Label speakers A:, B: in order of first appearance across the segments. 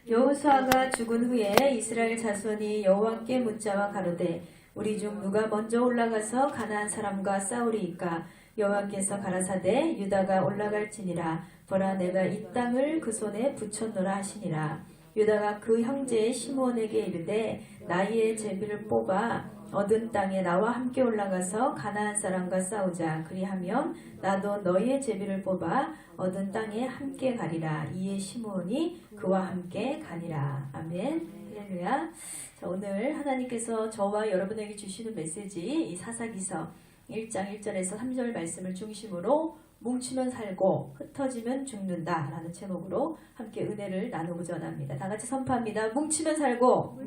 A: 여호수아가 죽은 후에 이스라엘 자손이 여호와께 묻자와 가로되 우리 중 누가 먼저 올라가서 가나안 사람과 싸우리이까. 여호와께서 가라사대 유다가 올라갈지니라. 보라, 내가 이 땅을 그 손에 붙였노라 하시니라. 유다가 그 형제 시므온에게 이르되 나의 제비를 뽑아 얻은 땅에 나와 함께 올라가서 가나안 사람과 싸우자. 그리하면 나도 너희의 제비를 뽑아 얻은 땅에 함께 가리라. 이에 시므온이 그와 함께 가니라. 아멘. 할렐루야. 자, 오늘 하나님께서 저와 여러분에게 주시는 메시지, 이 사사기서 1장 1절에서 3절 말씀을 중심으로 뭉치면 살고 흩어지면 죽는다 라는 제목으로 함께 은혜를 나누고자 합니다. 다 같이 선포합니다. 뭉치면 살고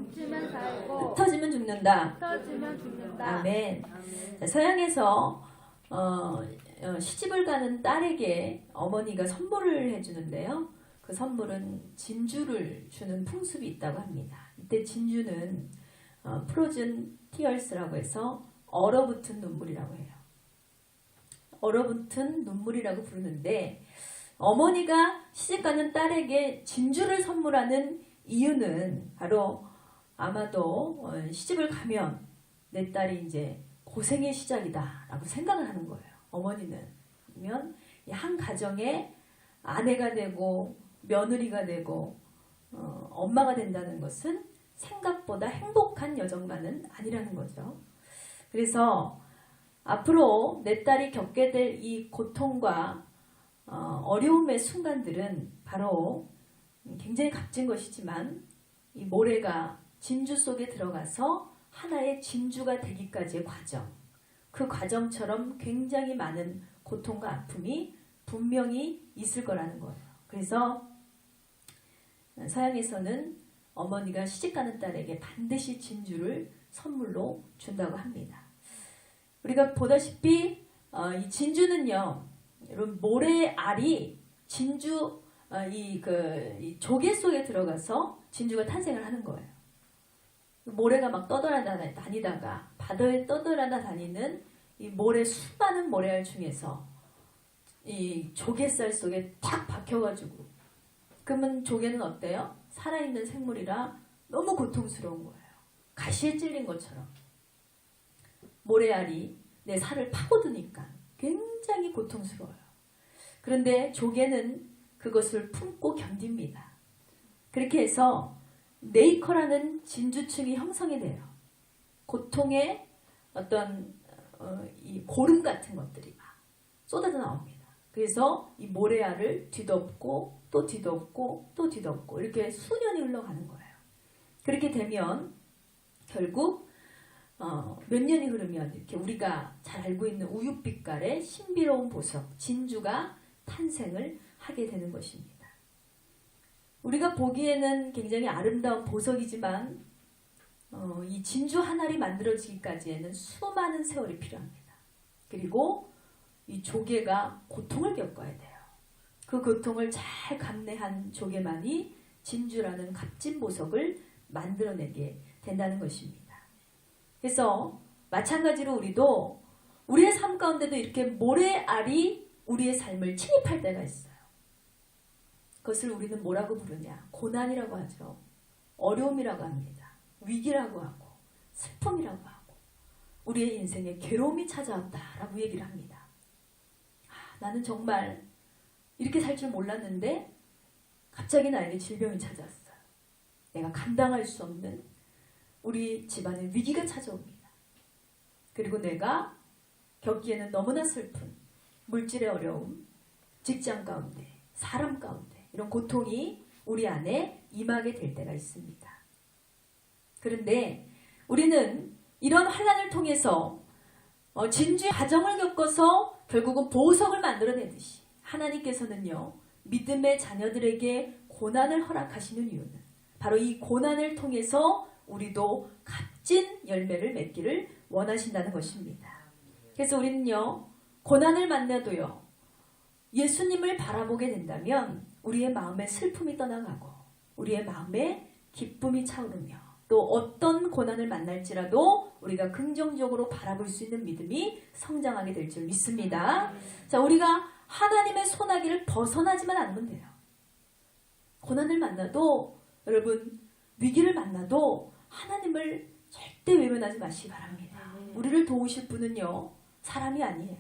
A: 흩어지면 죽는다. 아멘. 자, 서양에서 시집을 가는 딸에게 어머니가 선물을 해주는데요. 그 선물은 진주를 주는 풍습이 있다고 합니다. 이때 진주는 프로즌 티얼스라고 해서 얼어붙은 눈물이라고 해요. 얼어붙은 눈물이라고 부르는데, 어머니가 시집가는 딸에게 진주를 선물하는 이유는 바로 아마도 시집을 가면 내 딸이 이제 고생의 시작이다 라고 생각을 하는 거예요. 어머니는. 그러면 한 가정의 아내가 되고 며느리가 되고 엄마가 된다는 것은 생각보다 행복한 여정만은 아니라는 거죠. 그래서 앞으로 내 딸이 겪게 될 이 고통과 어려움의 순간들은 바로 굉장히 값진 것이지만 이 모래가 진주 속에 들어가서 하나의 진주가 되기까지의 과정, 그 과정처럼 굉장히 많은 고통과 아픔이 분명히 있을 거라는 거예요. 그래서 서양에서는 어머니가 시집가는 딸에게 반드시 진주를 선물로 준다고 합니다. 우리가 보다시피 이 진주는요, 여러분 모래알이 진주 이 조개 속에 들어가서 진주가 탄생을 하는 거예요. 모래가 막 떠돌아다니다가 바다에 떠돌아다니는 이 수많은 모래알 중에서 이 조개살 속에 탁 박혀가지고, 그러면 조개는 어때요? 살아있는 생물이라 너무 고통스러운 거예요. 가시에 찔린 것처럼. 모래알이 내 살을 파고드니까 굉장히 고통스러워요. 그런데 조개는 그것을 품고 견딥니다. 그렇게 해서 네이커라는 진주층이 형성이 돼요. 고통의 어떤 이 고름 같은 것들이 막 쏟아져 나옵니다. 그래서 이 모래알을 뒤덮고 또 뒤덮고 또 뒤덮고 이렇게 수년이 흘러가는 거예요. 그렇게 되면 결국 몇 년이 흐르면 이렇게 우리가 잘 알고 있는 우윳빛깔의 신비로운 보석, 진주가 탄생을 하게 되는 것입니다. 우리가 보기에는 굉장히 아름다운 보석이지만 이 진주 한 알이 만들어지기까지에는 수많은 세월이 필요합니다. 그리고 이 조개가 고통을 겪어야 돼요. 그 고통을 잘 감내한 조개만이 진주라는 값진 보석을 만들어내게 된다는 것입니다. 그래서 마찬가지로 우리도 우리의 삶 가운데도 이렇게 모래알이 우리의 삶을 침입할 때가 있어요. 그것을 우리는 뭐라고 부르냐? 고난이라고 하죠. 어려움이라고 합니다. 위기라고 하고 슬픔이라고 하고 우리의 인생에 괴로움이 찾아왔다라고 얘기를 합니다. 나는 정말 이렇게 살 줄 몰랐는데 갑자기 나에게 질병이 찾아왔어요. 내가 감당할 수 없는 우리 집안에 위기가 찾아옵니다. 그리고 내가 겪기에는 너무나 슬픈 물질의 어려움, 직장 가운데, 사람 가운데 이런 고통이 우리 안에 임하게 될 때가 있습니다. 그런데 우리는 이런 환난을 통해서 진주의 과정을 겪어서 결국은 보석을 만들어내듯이 하나님께서는요, 믿음의 자녀들에게 고난을 허락하시는 이유는 바로 이 고난을 통해서 우리도 값진 열매를 맺기를 원하신다는 것입니다. 그래서 우리는요, 고난을 만나도요, 예수님을 바라보게 된다면 우리의 마음에 슬픔이 떠나가고 우리의 마음에 기쁨이 차오르며 또 어떤 고난을 만날지라도 우리가 긍정적으로 바라볼 수 있는 믿음이 성장하게 될 줄 믿습니다. 자, 우리가 하나님의 소나기를 벗어나지만 않으면 돼요. 고난을 만나도 여러분 위기를 만나도 하나님을 절대 외면하지 마시기 바랍니다. 우리를 도우실 분은요 사람이 아니에요.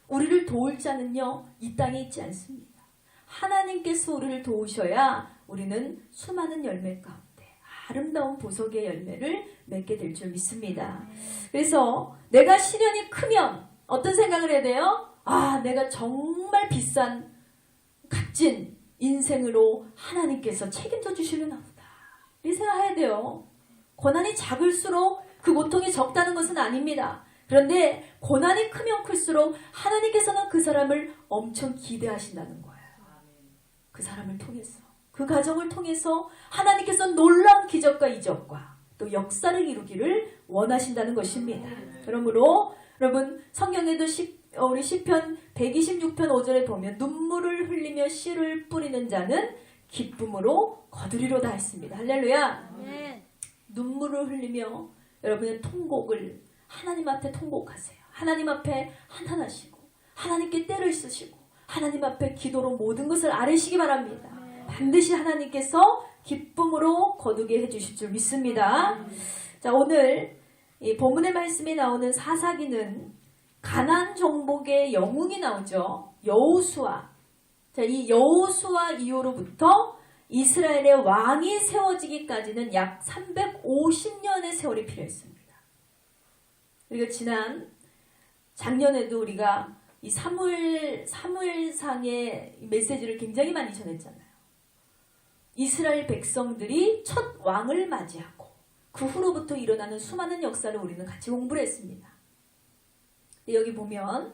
A: 우리를 도울 자는요 이 땅에 있지 않습니다. 하나님께서 우리를 도우셔야 우리는 수많은 열매 가운데 아름다운 보석의 열매를 맺게 될 줄 믿습니다. 그래서 내가 시련이 크면 어떤 생각을 해야 돼요? 아, 내가 정말 비싼 값진 인생으로 하나님께서 책임져 주시려나 보다. 이 생각해야 돼요. 고난이 작을수록 그 고통이 적다는 것은 아닙니다. 그런데 고난이 크면 클수록 하나님께서는 그 사람을 엄청 기대하신다는 거예요. 그 사람을 통해서, 그 가정을 통해서 하나님께서 놀라운 기적과 이적과 또 역사를 이루기를 원하신다는 것입니다. 그러므로 여러분 성경에도 우리 시편 126편 5절에 보면 눈물을 흘리며 씨를 뿌리는 자는 기쁨으로 거두리로다 했습니다. 할렐루야. 눈물을 흘리며 여러분의 통곡을 하나님 앞에 통곡하세요. 하나님 앞에 한탄하시고 하나님께 때를 쓰시고 하나님 앞에 기도로 모든 것을 아뢰시기 바랍니다. 반드시 하나님께서 기쁨으로 거두게 해주실 줄 믿습니다. 자, 오늘 이 본문의 말씀이 나오는 사사기는 가나안 정복의 영웅이 나오죠. 여호수아. 자, 이 여호수아 이후로부터 이스라엘의 왕이 세워지기까지는 약 350년의 세월이 필요했습니다. 그리고 작년에도 우리가 이 사무엘상의 메시지를 굉장히 많이 전했잖아요. 이스라엘 백성들이 첫 왕을 맞이하고 그 후로부터 일어나는 수많은 역사를 우리는 같이 공부를 했습니다. 여기 보면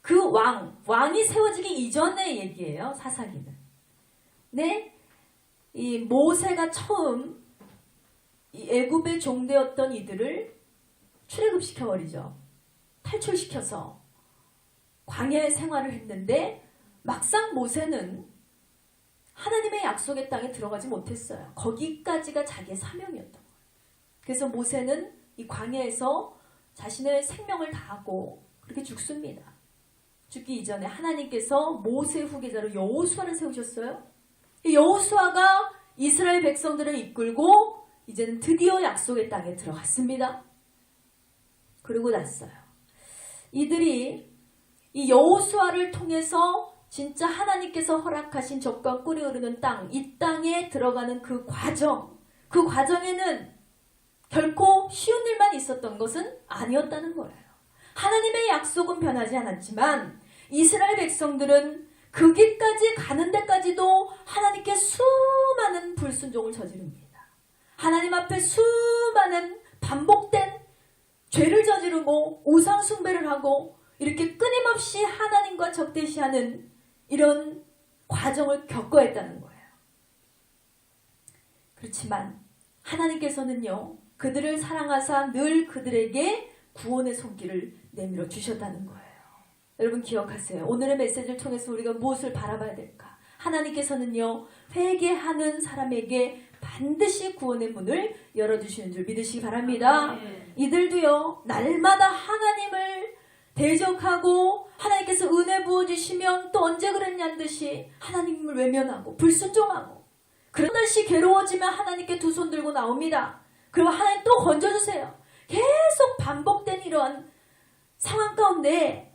A: 그 왕이 세워지기 이전의 얘기예요. 사사기는. 네, 이 모세가 처음 이 애굽의 종되었던 이들을 출애굽시켜버리죠. 탈출시켜서 광야의 생활을 했는데 막상 모세는 하나님의 약속의 땅에 들어가지 못했어요. 거기까지가 자기의 사명이었던 거예요. 그래서 모세는 이 광야에서 자신의 생명을 다하고 그렇게 죽습니다. 죽기 이전에 하나님께서 모세 후계자로 여호수아를 세우셨어요. 이 여호수아가 이스라엘 백성들을 이끌고 이제는 드디어 약속의 땅에 들어갔습니다. 그러고 났어요. 이들이 이 여호수아를 통해서 진짜 하나님께서 허락하신 젖과 꿀이 흐르는 땅, 이 땅에 들어가는 그 과정에는 결코 쉬운 일만 있었던 것은 아니었다는 거예요. 하나님의 약속은 변하지 않았지만 이스라엘 백성들은 그 길까지 가는 데까지도 하나님께 수많은 불순종을 저지릅니다. 하나님 앞에 수많은 반복된 죄를 저지르고 우상 숭배를 하고 이렇게 끊임없이 하나님과 적대시하는 이런 과정을 겪어야 했다는 거예요. 그렇지만 하나님께서는요, 그들을 사랑하사 늘 그들에게 구원의 손길을 내밀어 주셨다는 거예요. 여러분 기억하세요. 오늘의 메시지를 통해서 우리가 무엇을 바라봐야 될까? 하나님께서는요, 회개하는 사람에게 반드시 구원의 문을 열어주시는 줄 믿으시기 바랍니다. 이들도요, 날마다 하나님을 대적하고 하나님께서 은혜 부어주시면 또 언제 그랬냐는 듯이 하나님을 외면하고 불순종하고 그런 날씨 괴로워지면 하나님께 두 손 들고 나옵니다. 그리고 하나님 또 건져주세요. 계속 반복된 이런 상황 가운데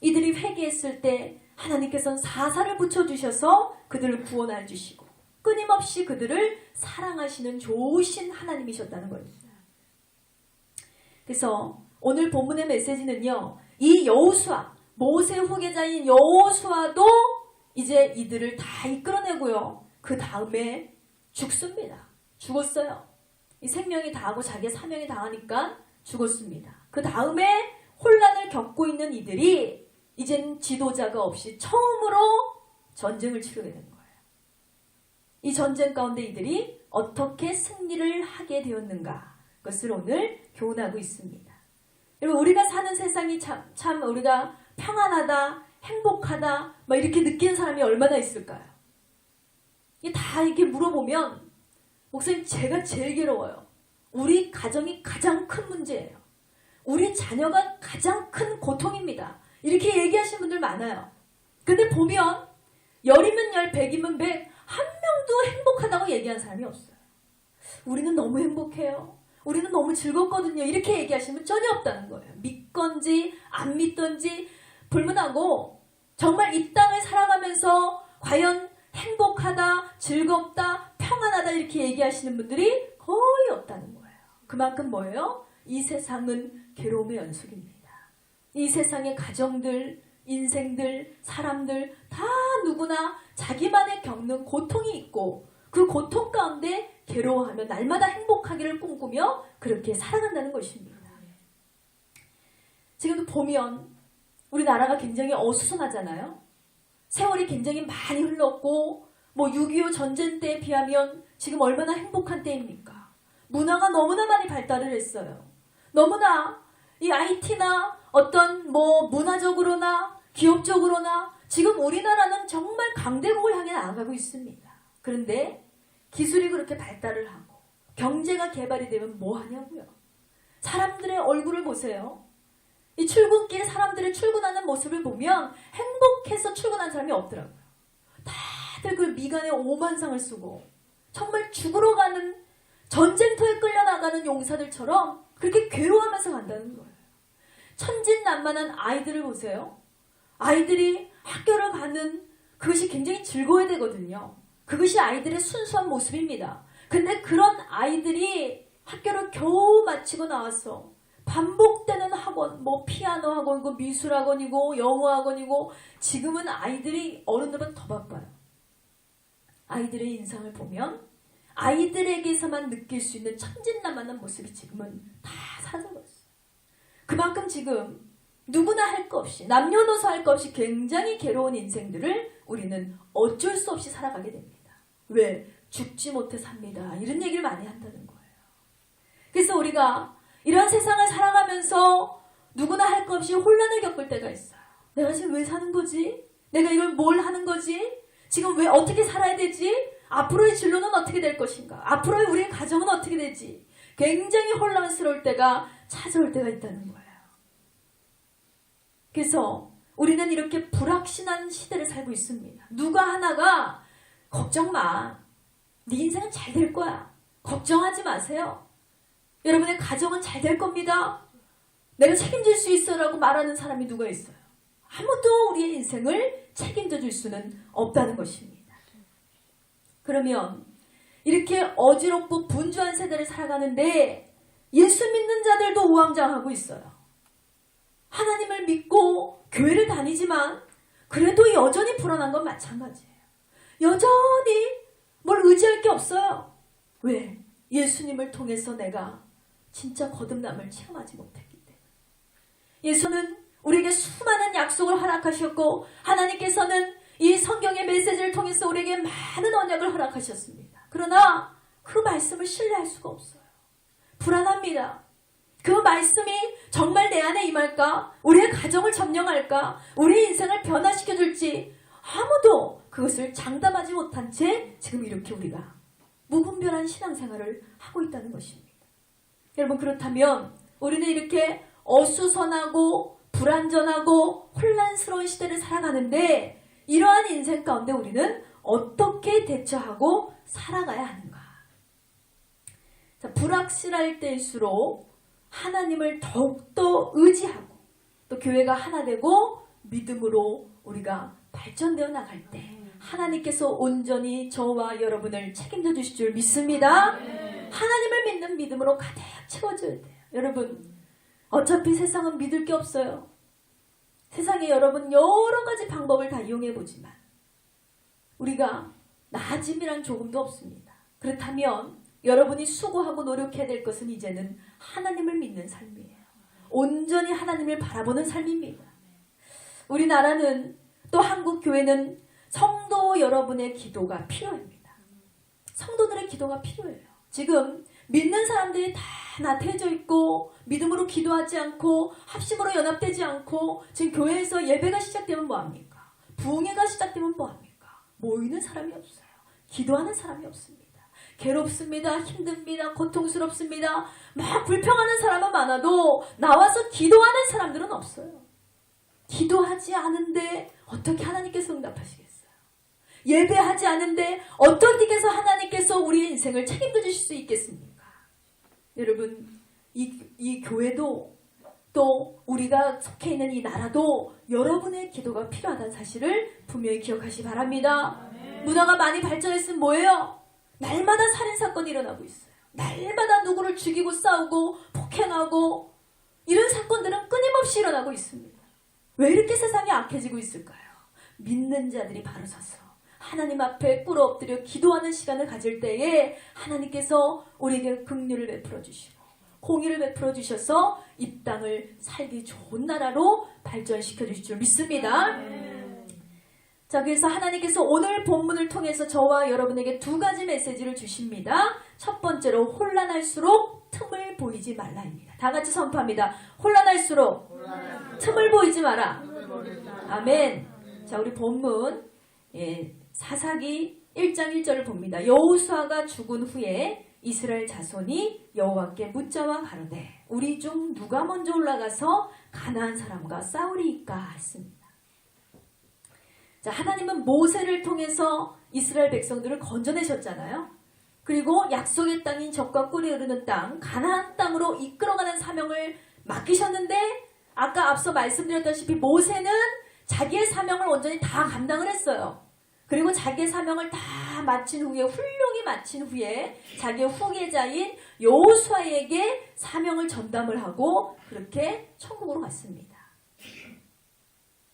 A: 이들이 회개했을 때 하나님께서는 사사를 붙여주셔서 그들을 구원해 주시고 끊임없이 그들을 사랑하시는 좋으신 하나님이셨다는 겁니다. 그래서 오늘 본문의 메시지는요, 이 여호수아, 모세 후계자인 여호수아도 이제 이들을 다 이끌어내고요, 그 다음에 죽습니다. 죽었어요. 이 생명이 다하고 자기의 사명이 다하니까 죽었습니다. 그 다음에 혼란을 겪고 있는 이들이 이젠 지도자가 없이 처음으로 전쟁을 치르게 된 거예요. 이 전쟁 가운데 이들이 어떻게 승리를 하게 되었는가, 그것을 오늘 교훈하고 있습니다. 여러분, 우리가 사는 세상이 참 우리가 평안하다, 행복하다 막 이렇게 느끼는 사람이 얼마나 있을까요? 다 이렇게 물어보면 목사님, 제가 제일 괴로워요. 우리 가정이 가장 큰 문제예요. 우리 자녀가 가장 큰 고통입니다. 이렇게 얘기하시는 분들 많아요. 근데 보면 10이면 10, 100이면 100, 한 명도 행복하다고 얘기한 사람이 없어요. 우리는 너무 행복해요. 우리는 너무 즐겁거든요. 이렇게 얘기하시면 전혀 없다는 거예요. 믿건지 안 믿던지 불문하고 정말 이 땅을 살아가면서 과연 행복하다, 즐겁다, 평안하다 이렇게 얘기하시는 분들이 거의 없다는 거예요. 그만큼 뭐예요? 이 세상은 괴로움의 연속입니다. 이 세상의 가정들, 인생들, 사람들 다 누구나 자기만의 겪는 고통이 있고 그 고통 가운데 괴로워하며 날마다 행복하기를 꿈꾸며 그렇게 살아간다는 것입니다. 지금도 보면 우리나라가 굉장히 어수선하잖아요. 세월이 굉장히 많이 흘렀고 6.25 전쟁 때에 비하면 지금 얼마나 행복한 때입니까? 문화가 너무나 많이 발달을 했어요. 너무나 이 IT나 어떤 문화적으로나 기업적으로나 지금 우리나라는 정말 강대국을 향해 나아가고 있습니다. 그런데 기술이 그렇게 발달을 하고 경제가 개발이 되면 뭐 하냐고요? 사람들의 얼굴을 보세요. 이 출근길에 사람들의 출근하는 모습을 보면 행복해서 출근하는 사람이 없더라고요. 다들 그 미간에 오만상을 쓰고 정말 죽으러 가는 전쟁터에 끌려나가는 용사들처럼 그렇게 괴로워하면서 간다는 거예요. 천진난만한 아이들을 보세요. 아이들이 학교를 가는 그것이 굉장히 즐거워야 되거든요. 그것이 아이들의 순수한 모습입니다. 근데 그런 아이들이 학교를 겨우 마치고 나와서 반복되는 학원, 피아노 학원이고 미술 학원이고 영어 학원이고 지금은 아이들이 어른들은 더 바빠요. 아이들의 인상을 보면 아이들에게서만 느낄 수 있는 천진난만한 모습이 지금은 다 사라져버렸어요. 그만큼 지금 누구나 할 거 없이 남녀노소 할 거 없이 굉장히 괴로운 인생들을 우리는 어쩔 수 없이 살아가게 됩니다. 왜? 죽지 못해 삽니다. 이런 얘기를 많이 한다는 거예요. 그래서 우리가 이런 세상을 살아가면서 누구나 할 거 없이 혼란을 겪을 때가 있어요. 내가 지금 왜 사는 거지? 내가 이걸 뭘 하는 거지? 지금 왜 어떻게 살아야 되지? 앞으로의 진로는 어떻게 될 것인가? 앞으로의 우리의 가정은 어떻게 되지? 굉장히 혼란스러울 때가 찾아올 때가 있다는 거예요. 그래서 우리는 이렇게 불확실한 시대를 살고 있습니다. 누가 하나가 걱정 마. 네 인생은 잘 될 거야. 걱정하지 마세요. 여러분의 가정은 잘 될 겁니다. 내가 책임질 수 있어라고 말하는 사람이 누가 있어요? 아무도 우리의 인생을 책임져 줄 수는 없다는 것입니다. 그러면 이렇게 어지럽고 분주한 세대를 살아가는데 예수 믿는 자들도 우왕좌왕하고 있어요. 하나님을 믿고 교회를 다니지만 그래도 여전히 불안한 건 마찬가지예요. 여전히 뭘 의지할 게 없어요. 왜? 예수님을 통해서 내가 진짜 거듭남을 체험하지 못했기 때문에. 예수는 우리에게 수많은 약속을 허락하셨고 하나님께서는 이 성경의 메시지를 통해서 우리에게 많은 언약을 허락하셨습니다. 그러나 그 말씀을 신뢰할 수가 없어요. 불안합니다. 그 말씀이 정말 내 안에 임할까? 우리의 가정을 점령할까? 우리의 인생을 변화시켜줄지 아무도 그것을 장담하지 못한 채 지금 이렇게 우리가 무분별한 신앙생활을 하고 있다는 것입니다. 여러분 그렇다면 우리는 이렇게 어수선하고 불안전하고 혼란스러운 시대를 살아가는데 이러한 인생 가운데 우리는 어떻게 대처하고 살아가야 하는가? 자, 불확실할 때일수록 하나님을 더욱더 의지하고 또 교회가 하나 되고 믿음으로 우리가 발전되어 나갈 때 하나님께서 온전히 저와 여러분을 책임져 주실 줄 믿습니다. 하나님을 믿는 믿음으로 가득 채워져야 돼요. 여러분 어차피 세상은 믿을 게 없어요. 세상에 여러분 여러 가지 방법을 다 이용해 보지만 우리가 나아짐이란 조금도 없습니다. 그렇다면 여러분이 수고하고 노력해야 될 것은 이제는 하나님을 믿는 삶이에요. 온전히 하나님을 바라보는 삶입니다. 우리나라는 또 한국 교회는 성도 여러분의 기도가 필요합니다. 성도들의 기도가 필요해요. 지금 믿는 사람들이 다 나태해져 있고 믿음으로 기도하지 않고 합심으로 연합되지 않고 지금 교회에서 예배가 시작되면 뭐합니까? 부흥회가 시작되면 뭐합니까? 모이는 사람이 없어요. 기도하는 사람이 없습니다. 괴롭습니다. 힘듭니다. 고통스럽습니다. 막 불평하는 사람은 많아도 나와서 기도하는 사람들은 없어요. 기도하지 않은데 어떻게 하나님께서 응답하시겠어요? 예배하지 않은데 어떻게 해서 하나님께서 우리의 인생을 책임져 주실 수 있겠습니까? 여러분, 이 교회도 또 우리가 속해 있는 이 나라도 여러분의 기도가 필요하다는 사실을 분명히 기억하시기 바랍니다. 문화가 많이 발전했으면 뭐예요? 날마다 살인사건이 일어나고 있어요. 날마다 누구를 죽이고 싸우고 폭행하고 이런 사건들은 끊임없이 일어나고 있습니다. 왜 이렇게 세상이 악해지고 있을까요? 믿는 자들이 바로 서서 하나님 앞에 꿇어 엎드려 기도하는 시간을 가질 때에 하나님께서 우리에게 긍휼을 베풀어 주시고 공의를 베풀어 주셔서 이 땅을 살기 좋은 나라로 발전시켜 주실 줄 믿습니다. 자, 그래서 하나님께서 오늘 본문을 통해서 저와 여러분에게 두 가지 메시지를 주십니다. 첫 번째로 혼란할수록 틈을 보이지 말라입니다. 다 같이 선포합니다. 혼란할수록 틈을 보이지 마라. 아멘. 자, 우리 본문 사사기 1장 1절을 봅니다. 여호수아가 죽은 후에 이스라엘 자손이 여호와께 묻자와 가로되 우리 중 누가 먼저 올라가서 가나안 사람과 싸우리이까 했습니다. 자, 하나님은 모세를 통해서 이스라엘 백성들을 건져내셨잖아요. 그리고 약속의 땅인 젖과 꿀이 흐르는 땅 가나안 땅으로 이끌어가는 사명을 맡기셨는데 아까 앞서 말씀드렸다시피 모세는 자기의 사명을 온전히 다 감당을 했어요. 그리고 자기의 사명을 다 마친 후에 훌륭히 마친 후에 자기의 후계자인 여호수아에게 사명을 전담을 하고 그렇게 천국으로 갔습니다.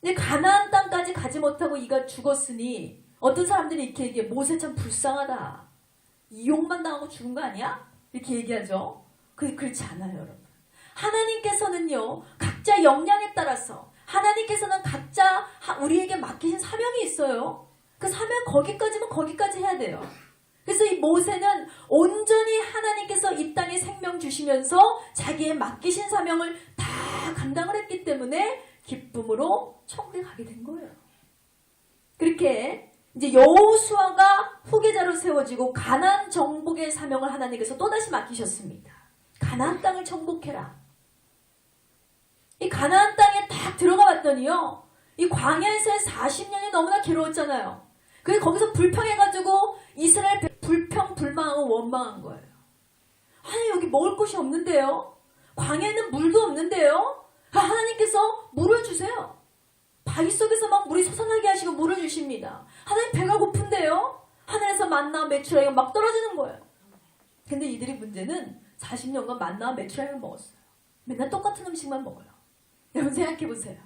A: 근데 가나안 땅까지 가지 못하고 이가 죽었으니 어떤 사람들이 이렇게 얘기해. 모세 참 불쌍하다. 이용만 당하고 죽은 거 아니야? 이렇게 얘기하죠. 그렇지 않아요, 여러분. 하나님께서는요, 각자 역량에 따라서 하나님께서는 각자 우리에게 맡기신 사명이 있어요. 그 사명 거기까지면 거기까지 해야 돼요. 그래서 이 모세는 온전히 하나님께서 이 땅에 생명 주시면서 자기의 맡기신 사명을 다 감당을 했기 때문에 기쁨으로 천국에 가게 된 거예요. 그렇게 이제 여호수아가 후계자로 세워지고 가나안 정복의 사명을 하나님께서 또다시 맡기셨습니다. 가나안 땅을 정복해라. 이 가나안 땅에 딱 들어가 봤더니요, 이 광야에서의 40년이 너무나 괴로웠잖아요. 그래서 거기서 불평해가지고 이스라엘 불평불만하고 원망한 거예요. 아니, 여기 먹을 것이 없는데요? 광야에는 물도 없는데요? 하나님께서 물을 주세요. 바위 속에서 막 물이 솟아나게 하시고 물을 주십니다. 하나님 배가 고픈데요? 하늘에서 만나와 메추라기가 막 떨어지는 거예요. 근데 이들의 문제는 40년간 만나와 메추라기를 먹었어요. 맨날 똑같은 음식만 먹어요. 여러분 생각해보세요.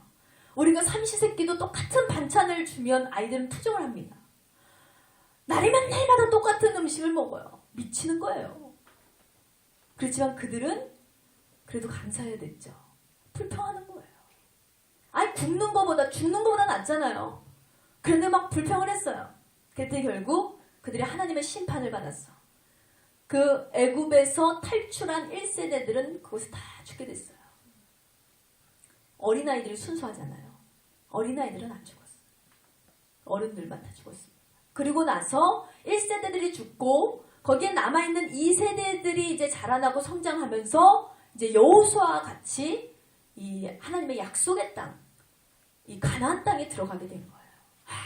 A: 우리가 삼시세끼도 똑같은 반찬을 주면 아이들은 투정을 합니다. 날이면 날마다 똑같은 음식을 먹어요. 미치는 거예요. 그렇지만 그들은 그래도 감사해야 됐죠. 불평하는 거예요. 아니, 굶는 거보다 죽는 거보다 낫잖아요. 그런데 막 불평을 했어요. 그때 결국 그들이 하나님의 심판을 받았어. 그 애굽에서 탈출한 1세대들은 그곳에 다 죽게 됐어요. 어린아이들이 순수하잖아요. 어린아이들은 안 죽었어요. 어른들만 다 죽었습니다. 그리고 나서 1세대들이 죽고 거기에 남아있는 2세대들이 이제 자라나고 성장하면서 이제 여호수아와 같이 이 하나님의 약속의 땅, 이 가나안 땅에 들어가게 된 거예요.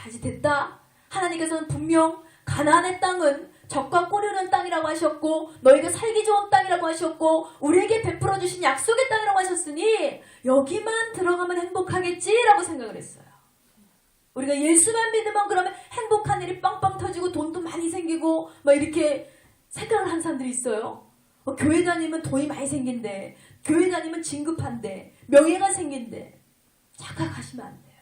A: 이제 됐다. 하나님께서는 분명 가나안의 땅은 젖과 꿀이 흐르는 땅이라고 하셨고 너희가 살기 좋은 땅이라고 하셨고 우리에게 베풀어 주신 약속의 땅이라고 하셨으니 여기만 들어가면 행복하겠지라고 생각을 했어요. 우리가 예수만 믿으면 그러면 행복한 일이 빵빵 터지고 돈도 많이 생기고 막 이렇게 생각을 하는 사람들이 있어요. 교회 다니면 돈이 많이 생긴대. 교회 다니면 진급한대. 명예가 생긴대. 착각하시면 안 돼요.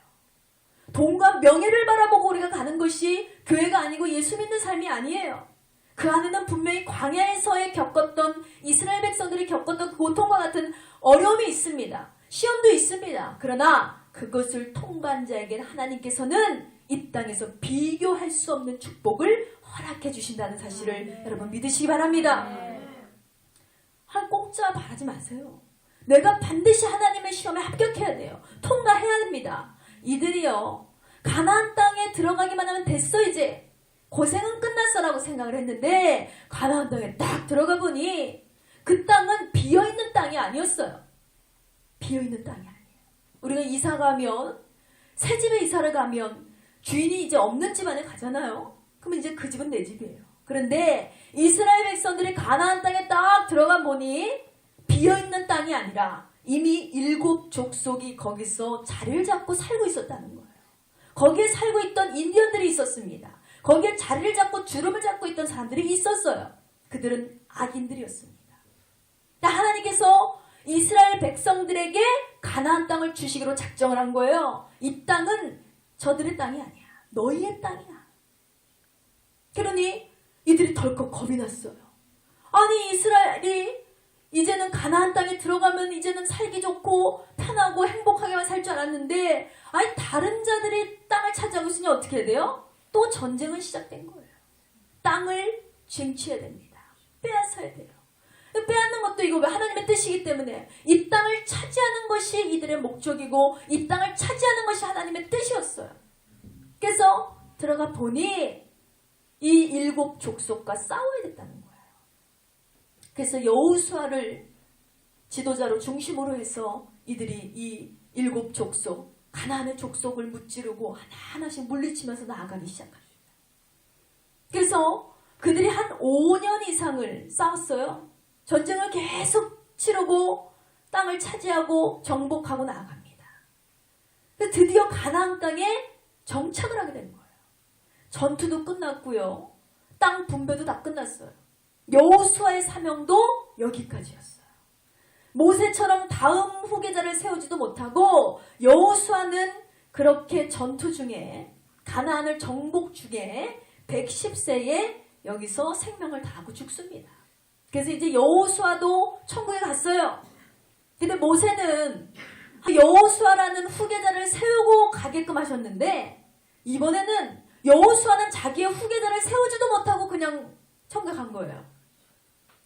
A: 돈과 명예를 바라보고 우리가 가는 것이 교회가 아니고 예수 믿는 삶이 아니에요. 그 안에는 분명히 광야에서의 겪었던 이스라엘 백성들이 겪었던 그 고통과 같은 어려움이 있습니다. 시험도 있습니다. 그러나 그것을 통과한 자에게는 하나님께서는 이 땅에서 비교할 수 없는 축복을 허락해 주신다는 사실을 여러분 믿으시기 바랍니다. 공짜 바라지 마세요. 내가 반드시 하나님의 시험에 합격해야 돼요. 통과해야 됩니다. 이들이요, 가나안 땅에 들어가기만 하면 됐어 이제. 고생은 끝났어라고 생각을 했는데 가나안 땅에 딱 들어가 보니 그 땅은 비어있는 땅이 아니었어요. 비어있는 땅이 아니에요. 우리가 이사 가면, 새 집에 이사를 가면 주인이 이제 없는 집안에 가잖아요. 그러면 이제 그 집은 내 집이에요. 그런데 이스라엘 백성들이 가나안 땅에 딱 들어가 보니 비어있는 땅이 아니라 이미 7족속이 거기서 자리를 잡고 살고 있었다는 거예요. 거기에 살고 있던 인디언들이 있었습니다. 거기에 자리를 잡고 주름을 잡고 있던 사람들이 있었어요. 그들은 악인들이었습니다. 하나님께서 이스라엘 백성들에게 가나안 땅을 주시기로 작정을 한 거예요. 이 땅은 저들의 땅이 아니야. 너희의 땅이야. 그러니 이들이 덜컥 겁이 났어요. 아니 이스라엘이 이제는 가나안 땅에 들어가면 이제는 살기 좋고 편하고 행복하게만 살 줄 알았는데 아니 다른 자들이 땅을 차지하고 있으니 어떻게 해야 돼요? 또 전쟁은 시작된 거예요. 땅을 쟁취해야 됩니다. 빼앗아야 돼요. 빼앗는 것도 이거 하나님의 뜻이기 때문에 이 땅을 차지하는 것이 이들의 목적이고 이 땅을 차지하는 것이 하나님의 뜻이었어요. 그래서 들어가 보니 이 7족속과 싸워야 됐다는 거예요. 그래서 여호수아를 지도자로 중심으로 해서 이들이 이 7족속 가나안의 족속을 무찌르고 하나하나씩 물리치면서 나아가기 시작합니다. 그래서 그들이 한 5년 이상을 싸웠어요. 전쟁을 계속 치르고 땅을 차지하고 정복하고 나아갑니다. 드디어 가나안 땅에 정착을 하게 된 거예요. 전투도 끝났고요. 땅 분배도 다 끝났어요. 여호수아의 사명도 여기까지였어요. 모세처럼 다음 후계자를 세우지도 못하고 여호수아는 그렇게 전투 중에 가나안을 정복 중에 110세에 여기서 생명을 다하고 죽습니다. 그래서 이제 여호수아도 천국에 갔어요. 근데 모세는 여호수아라는 후계자를 세우고 가게끔 하셨는데 이번에는 여호수아는 자기의 후계자를 세우지도 못하고 그냥 천국에 간 거예요.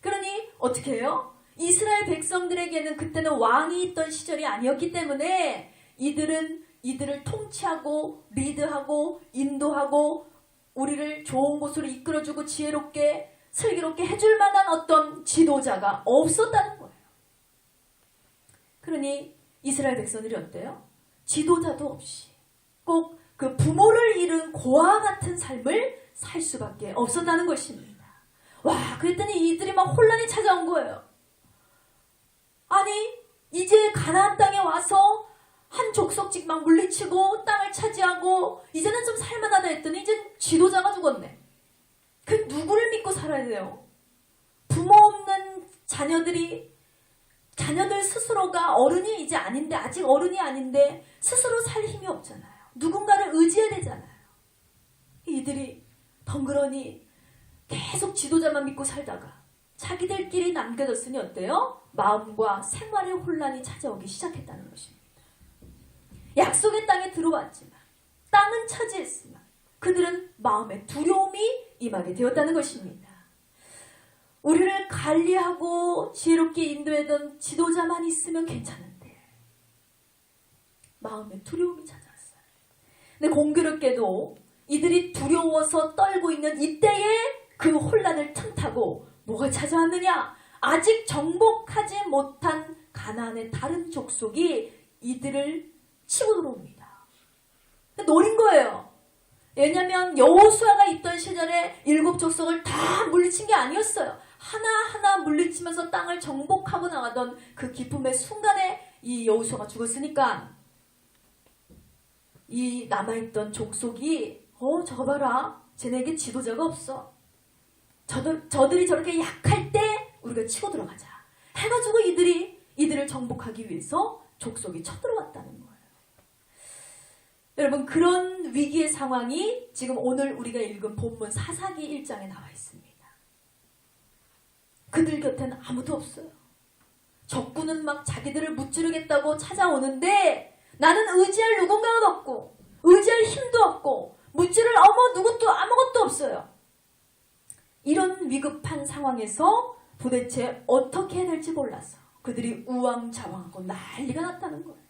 A: 그러니 어떻게 해요? 이스라엘 백성들에게는 그때는 왕이 있던 시절이 아니었기 때문에 이들을 통치하고 리드하고 인도하고 우리를 좋은 곳으로 이끌어주고 지혜롭게 슬기롭게 해줄 만한 어떤 지도자가 없었다는 거예요. 그러니 이스라엘 백성들이 어때요? 지도자도 없이 꼭 그 부모를 잃은 고아 같은 삶을 살 수밖에 없었다는 것입니다. 와, 그랬더니 이들이 막 혼란이 찾아온 거예요. 아니, 이제 가나안 땅에 와서 한 족속씩 막 물리치고 땅을 차지하고 이제는 좀 살만하다 했더니 이제 지도자가 죽었네. 그 누구를 믿고 살아야 돼요? 부모 없는 자녀들 스스로가 어른이 이제 아닌데 아직 어른이 아닌데 스스로 살 힘이 없잖아요. 누군가를 의지해야 되잖아요. 이들이 덩그러니 계속 지도자만 믿고 살다가 자기들끼리 남겨졌으니 어때요? 마음과 생활의 혼란이 찾아오기 시작했다는 것입니다. 약속의 땅에 들어왔지만 땅은 차지했지만 그들은 마음에 두려움이 임하게 되었다는 것입니다. 우리를 관리하고 지혜롭게 인도하던 지도자만 있으면 괜찮은데 마음에 두려움이 찾아왔어요. 근데 공교롭게도 이들이 두려워서 떨고 있는 이때에 그 혼란을 틈타고 뭐가 찾아왔느냐? 아직 정복하지 못한 가나안의 다른 족속이 이들을 치고 들어옵니다. 노린 거예요. 왜냐하면 여호수아가 있던 시절에 7족속을 다 물리친 게 아니었어요. 하나하나 물리치면서 땅을 정복하고 나가던 그 기쁨의 순간에 이 여호수아가 죽었으니까 이 남아있던 족속이 저거 봐라. 쟤네에게 지도자가 없어. 저들이 저렇게 약할 때 우리가 치고 들어가자. 해가지고 이들을 정복하기 위해서 족속이 쳐들어왔다는 거예요. 여러분, 그런 위기의 상황이 지금 오늘 우리가 읽은 본문 사사기 1장에 나와 있습니다. 그들 곁에는 아무도 없어요. 적군은 막 자기들을 무찌르겠다고 찾아오는데 나는 의지할 누군가가 없고 의지할 힘도 없고 무찌를 누구도 아무것도 없어요. 이런 위급한 상황에서 도대체 어떻게 해야 될지 몰라서 그들이 우왕좌왕하고 난리가 났다는 거예요.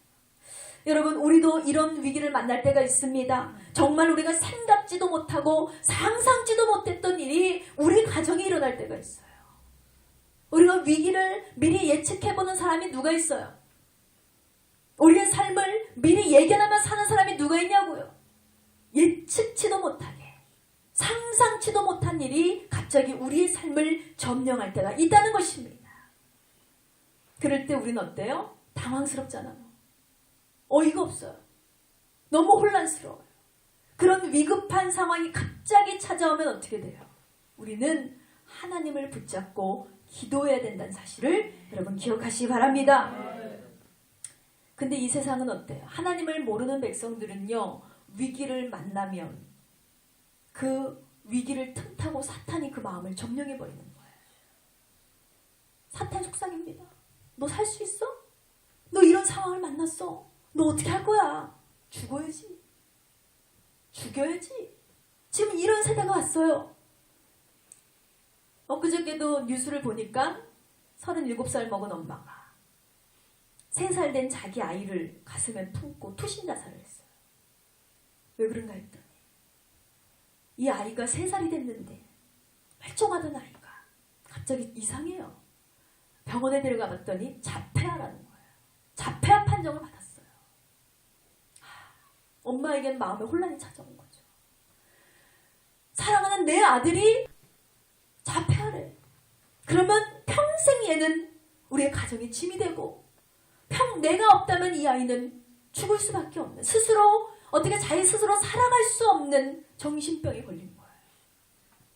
A: 여러분, 우리도 이런 위기를 만날 때가 있습니다. 정말 우리가 생각지도 못하고 상상지도 못했던 일이 우리 가정에 일어날 때가 있어요. 우리가 위기를 미리 예측해보는 사람이 누가 있어요? 우리의 삶을 미리 예견하며 사는 사람이 누가 있냐고요? 예측치도 못하게 상상치도 못한 일이 갑자기 우리의 삶을 점령할 때가 있다는 것입니다. 그럴 때 우리는 어때요? 당황스럽잖아요. 어이가 없어요. 너무 혼란스러워요. 그런 위급한 상황이 갑자기 찾아오면 어떻게 돼요? 우리는 하나님을 붙잡고 기도해야 된다는 사실을 여러분 기억하시기 바랍니다. 근데 이 세상은 어때요? 하나님을 모르는 백성들은요, 위기를 만나면 그 위기를 틈타고 사탄이 그 마음을 점령해버리는 거예요. 사탄 속삭입니다. 너 살 수 있어? 너 이런 상황을 만났어. 너 어떻게 할 거야? 죽어야지. 죽여야지. 지금 이런 세대가 왔어요. 엊그저께도 뉴스를 보니까 37살 먹은 엄마가 3살 된 자기 아이를 가슴에 품고 투신 자살을 했어요. 왜 그런가 했더니 이 아이가 3살이 됐는데 멀쩡하던 아이가 갑자기 이상해요. 병원에 데려가 봤더니 자폐아라는 거예요. 자폐아 판정을 받았어요. 엄마에겐 마음에 혼란이 찾아온 거죠. 사랑하는 내 아들이 자폐아래. 그러면 평생 얘는 우리의 가정의 짐이 되고 내가 없다면 이 아이는 죽을 수밖에 없는, 스스로 어떻게 자기 스스로 살아갈 수 없는 정신병에 걸린 거예요.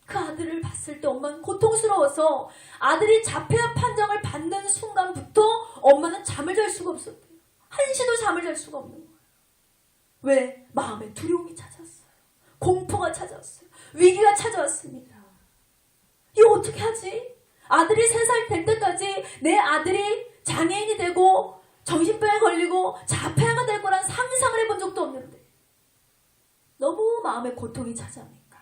A: 그 아들을 봤을 때 엄마는 고통스러워서 아들이 자폐아 판정을 받는 순간부터 엄마는 잠을 잘 수가 없었대요. 한시도 잠을 잘 수가 없는 거예요. 왜? 마음에 두려움이 찾아왔어요. 공포가 찾아왔어요. 위기가 찾아왔습니다. 이거 어떻게 하지? 아들이 3살 될 때까지 내 아들이 장애인이 되고 정신병에 걸리고 자폐아가 될 거란 상상을 해본 적도 없는데 너무 마음에 고통이 찾아오니까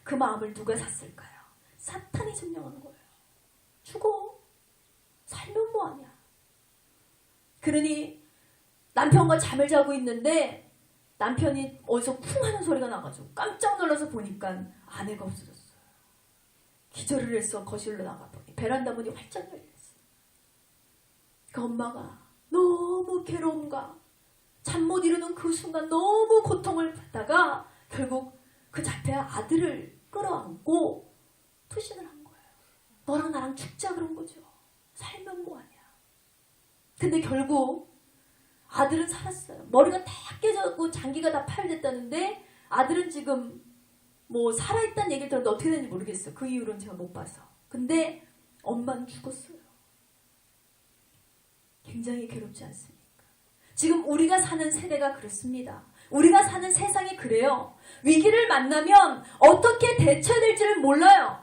A: 그 마음을 누가 샀을까요? 사탄이 점령하는 거예요. 죽어. 살면 뭐하냐. 그러니 남편과 잠을 자고 있는데 남편이 어디서 쿵 하는 소리가 나가지고 깜짝 놀라서 보니까 아내가 없어졌어요. 기절을 해서 거실로 나가보니 베란다 문이 활짝 열렸어요. 그 엄마가 너무 괴로움과 잠 못 이루는 그 순간 너무 고통을 받다가 결국 그 자폐아 아들을 끌어안고 투신을 한 거예요. 너랑 나랑 죽자 그런 거죠. 살면 뭐하냐. 근데 결국 아들은 살았어요. 머리가 다 깨졌고 장기가 다 파열됐다는데 아들은 지금 뭐 살아있다는 얘기를 들었는데 어떻게 되는지 모르겠어요. 그 이후로는 제가 못 봐서. 근데 엄마는 죽었어요. 굉장히 괴롭지 않습니까? 지금 우리가 사는 세대가 그렇습니다. 우리가 사는 세상이 그래요. 위기를 만나면 어떻게 대처해야 될지를 몰라요.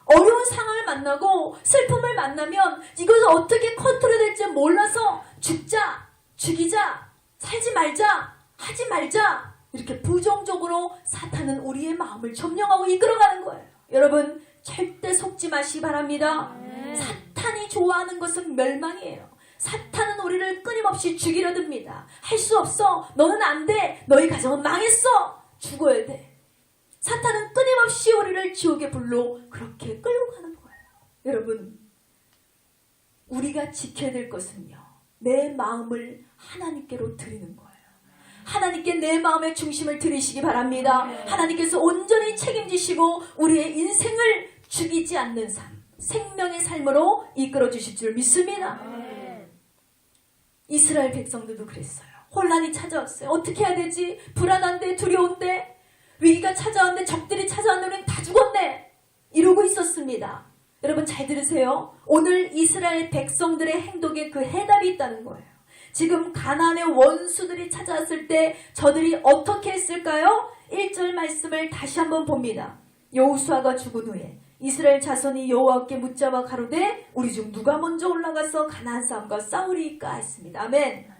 A: 어려운 상황을 만나고 슬픔을 만나면 이것을 어떻게 컨트롤해야 될지 몰라서 죽자, 죽이자, 살지 말자, 하지 말자 이렇게 부정적으로 사탄은 우리의 마음을 점령하고 이끌어가는 거예요. 여러분 절대 속지 마시기 바랍니다. 사탄이 좋아하는 것은 멸망이에요. 사탄은 우리를 끊임없이 죽이려 듭니다. 할 수 없어. 너는 안 돼. 너희 가정은 망했어. 죽어야 돼. 사탄은 끊임없이 우리를 지옥의 불로 그렇게 끌고 가는 거예요. 여러분 우리가 지켜야 될 것은요. 내 마음을 하나님께로 드리는 거예요. 하나님께 내 마음의 중심을 드리시기 바랍니다. 하나님께서 온전히 책임지시고 우리의 인생을 죽이지 않는 삶, 생명의 삶으로 이끌어 주실 줄 믿습니다. 이스라엘 백성들도 그랬어요. 혼란이 찾아왔어요. 어떻게 해야 되지? 불안한데 두려운데 위기가 찾아왔는데 적들이 찾아왔는데 우리는 다 죽었네. 이러고 있었습니다. 여러분 잘 들으세요. 오늘 이스라엘 백성들의 행동에 그 해답이 있다는 거예요. 지금 가나안의 원수들이 찾아왔을 때 저들이 어떻게 했을까요? 1절 말씀을 다시 한번 봅니다. 여호수아가 죽은 후에 이스라엘 자손이 여호와께 묻자와 가로되 우리 중 누가 먼저 올라가서 가나안 사람과 싸우리까 했습니다. 아멘.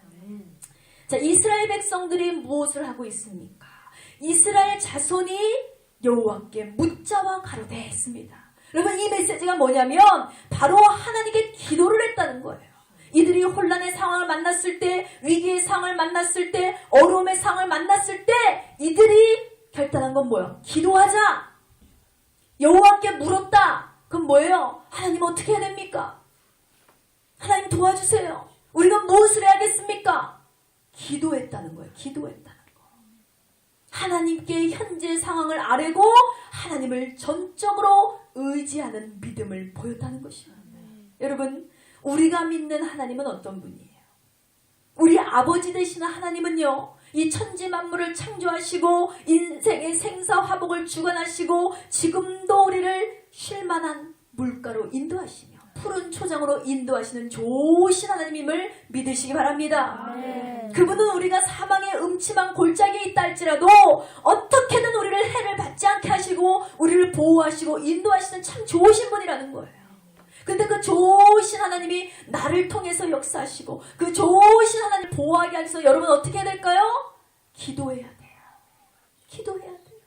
A: 자, 이스라엘 백성들이 무엇을 하고 있습니까? 이스라엘 자손이 여호와께 묻자와 가로되 했습니다. 여러분 이 메시지가 뭐냐면 바로 하나님께 기도를 했다는 거예요. 이들이 혼란의 상황을 만났을 때, 위기의 상황을 만났을 때, 어려움의 상황을 만났을 때 이들이 결단한 건 뭐예요? 기도하자. 여호와께 물었다. 그럼 뭐예요? 하나님 어떻게 해야 됩니까? 하나님 도와주세요. 우리가 무엇을 해야겠습니까? 기도했다는 거예요. 기도했다는 거. 하나님께 현재 상황을 아뢰고 하나님을 전적으로 의지하는 믿음을 보였다는 것입니다. 여러분, 우리가 믿는 하나님은 어떤 분이에요? 우리 아버지 되시는 하나님은요, 이 천지 만물을 창조하시고 인생의 생사화복을 주관하시고 지금도 우리를 쉴만한 물가로 인도하시며 푸른 초장으로 인도하시는 좋으신 하나님임을 믿으시기 바랍니다. 그분은 우리가 사망의 음침한 골짜기에 있다 할지라도 어떻게든 우리를 해를 받지 않게 하시고 우리를 보호하시고 인도하시는 참 좋으신 분이라는 거예요. 근데 그 좋으신 하나님이 나를 통해서 역사하시고 그 좋으신 하나님 보호하게 하기 위해서 여러분 어떻게 해야 될까요? 기도해야 돼요. 기도해야 돼요.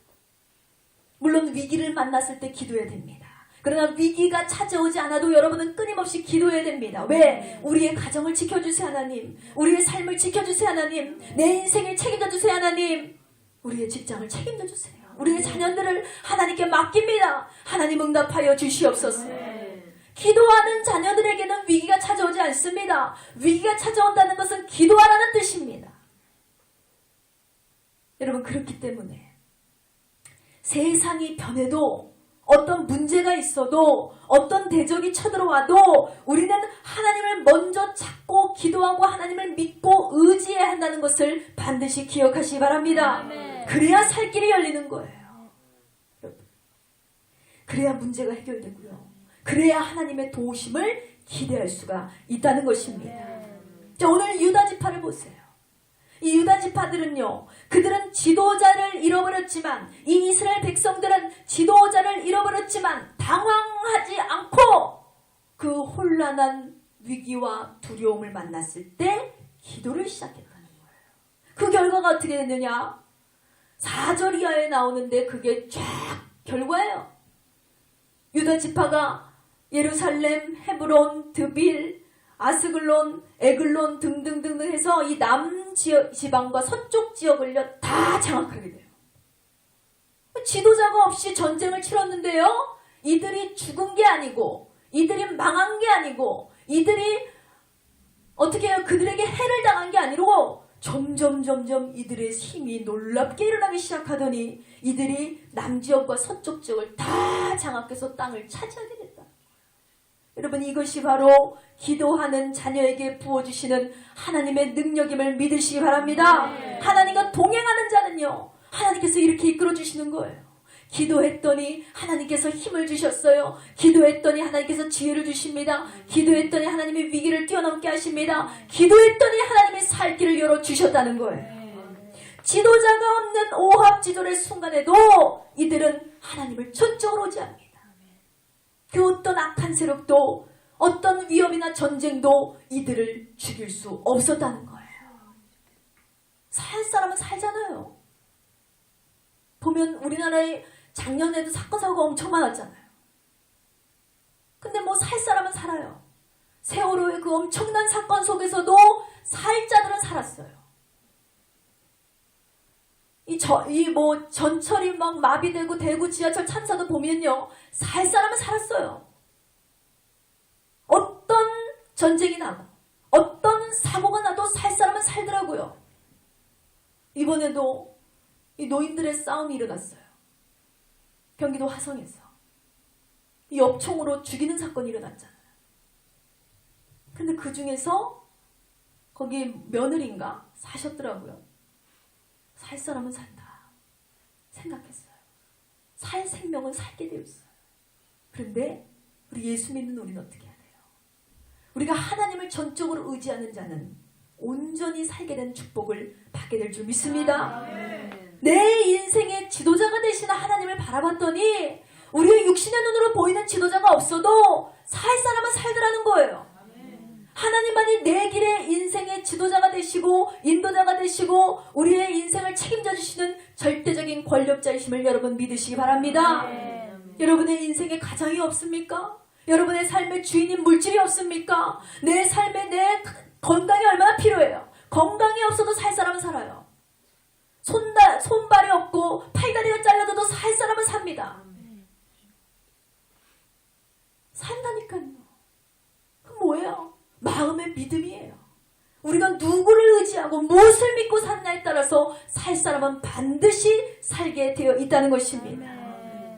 A: 물론 위기를 만났을 때 기도해야 됩니다. 그러나 위기가 찾아오지 않아도 여러분은 끊임없이 기도해야 됩니다. 왜? 우리의 가정을 지켜주세요 하나님. 우리의 삶을 지켜주세요 하나님. 내 인생을 책임져주세요 하나님. 우리의 직장을 책임져주세요. 우리의 자녀들을 하나님께 맡깁니다. 하나님 응답하여 주시옵소서. 기도하는 자녀들에게는 위기가 찾아오지 않습니다. 위기가 찾아온다는 것은 기도하라는 뜻입니다. 여러분, 그렇기 때문에 세상이 변해도 어떤 문제가 있어도 어떤 대적이 쳐들어와도 우리는 하나님을 먼저 찾고 기도하고 하나님을 믿고 의지해야 한다는 것을 반드시 기억하시기 바랍니다. 그래야 살 길이 열리는 거예요. 그래야 문제가 해결되고요. 그래야 하나님의 도우심을 기대할 수가 있다는 것입니다. 자, 오늘 유다 지파를 보세요. 이 유다 지파들은요, 그들은 지도자를 잃어버렸지만, 이 이스라엘 백성들은 지도자를 잃어버렸지만 당황하지 않고 그 혼란한 위기와 두려움을 만났을 때 기도를 시작했다는 거예요. 그 결과가 어떻게 됐느냐? 4절 이하에 나오는데 그게 쫙 결과예요. 유다 지파가 예루살렘, 헤브론, 드빌, 아스글론, 에글론 등등등 해서 이 남지방과 서쪽 지역을 다 장악하게 돼요. 지도자가 없이 전쟁을 치렀는데요. 이들이 죽은 게 아니고 이들이 망한 게 아니고 이들이 어떻게 해요? 그들에게 해를 당한 게 아니고 점점 이들의 힘이 놀랍게 일어나기 시작하더니 이들이 남지역과 서쪽 지역을 다 장악해서 땅을 차지하게 됐다. 여러분, 이것이 바로 기도하는 자녀에게 부어주시는 하나님의 능력임을 믿으시기 바랍니다. 하나님과 동행하는 자는요, 하나님께서 이렇게 이끌어주시는 거예요. 기도했더니 하나님께서 힘을 주셨어요. 기도했더니 하나님께서 지혜를 주십니다. 기도했더니 하나님의 위기를 뛰어넘게 하십니다. 기도했더니 하나님의 살 길을 열어주셨다는 거예요. 지도자가 없는 오합지졸의 순간에도 이들은 하나님을 전적으로 의지합니다. 그 어떤 악한 세력도 어떤 위험이나 전쟁도 이들을 죽일 수 없었다는 거예요. 살 사람은 살잖아요. 보면 우리나라에 작년에도 사건 사고가 엄청 많았잖아요. 근데 뭐 살 사람은 살아요. 세월호의 그 엄청난 사건 속에서도 살자들은 살았어요. 전철이 막 마비되고 대구 지하철 참사도 보면요, 살 사람은 살았어요. 어떤 전쟁이 나고 어떤 사고가 나도 살 사람은 살더라고요. 이번에도 이 노인들의 싸움이 일어났어요. 경기도 화성에서 이 엽총으로 죽이는 사건이 일어났잖아요. 근데 그 중에서 거기 며느리인가 사셨더라고요. 살 사람은 산다 생각했어요. 살 생명은 살게 되어 있어요. 그런데 우리 예수 믿는 우리는 어떻게 해야 돼요? 우리가 하나님을 전적으로 의지하는 자는 온전히 살게 된 축복을 받게 될 줄 믿습니다. 내 인생의 지도자가 되시는 하나님을 바라봤더니 우리의 육신의 눈으로 보이는 지도자가 없어도 살 사람은 살더라는 거예요. 하나님만이 내 길의 인생의 지도자가 되시고 인도자가 되시고 우리의 인생을 책임져 주시는 절대적인 권력자이심을 여러분 믿으시기 바랍니다. 여러분의 인생에 가정이 없습니까? 여러분의 삶의 주인인 물질이 없습니까? 내 삶에 내 건강이 얼마나 필요해요. 건강이 없어도 살 사람은 살아요. 손발이 없고 팔다리가 잘려도 살 사람은 삽니다. 산다니까요. 그럼 뭐예요? 마음의 믿음이에요. 우리가 누구를 의지하고 의지하고 무엇을 믿고 사느냐에 따라서 살 사람은 반드시 살게 되어 있다는 것입니다.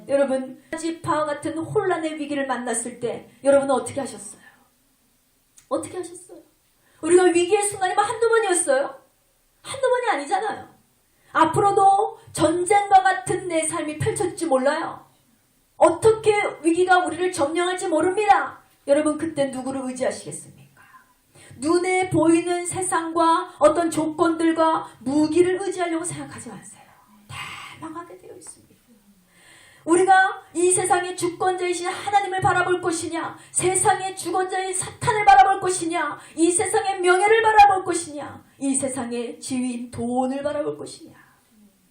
A: 여러분, 지파와 같은 혼란의 위기를 만났을 때 여러분은 어떻게 하셨어요? 어떻게 하셨어요? 우리가 위기의 순간이 한두 번이었어요? 한두 번이 아니잖아요. 앞으로도 전쟁과 같은 내 삶이 펼쳐질지 몰라요. 어떻게 위기가 우리를 점령할지 모릅니다. 여러분, 그때 누구를 의지하시겠습니까? 눈에 보이는 세상과 어떤 조건들과 무기를 의지하려고 생각하지 마세요. 다 망하게 되어 있습니다. 우리가 이 세상의 주권자이신 하나님을 바라볼 것이냐, 세상의 주권자인 사탄을 바라볼 것이냐, 이 세상의 명예를 바라볼 것이냐, 이 세상의 지위인 돈을 바라볼 것이냐,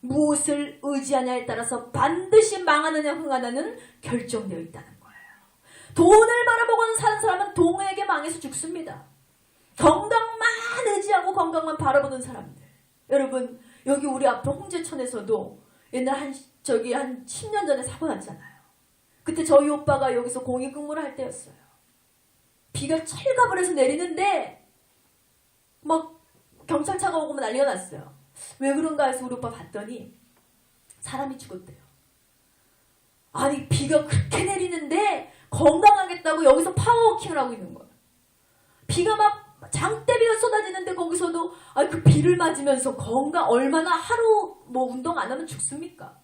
A: 무엇을 의지하냐에 따라서 반드시 망하느냐 흥하느냐는 결정되어 있다는 거예요. 돈을 바라보고는 사는 사람은 돈에게 망해서 죽습니다. 건강만 의지하고 건강만 바라보는 사람들, 여러분, 여기 우리 앞에 홍제천에서도 옛날 한 10년 전에 사고 났잖아요. 그때 저희 오빠가 여기서 공익근무를 할 때였어요. 비가 철갑을 해서 내리는데 막 경찰차가 오고 난리가 났어요. 왜 그런가 해서 우리 오빠 봤더니 사람이 죽었대요. 아니, 비가 그렇게 내리는데 건강하겠다고 여기서 파워워킹을 하고 있는 거예요. 비가 막 장대비가 쏟아지는데 거기서도 그 비를 맞으면서 얼마나 하루 운동 안 하면 죽습니까?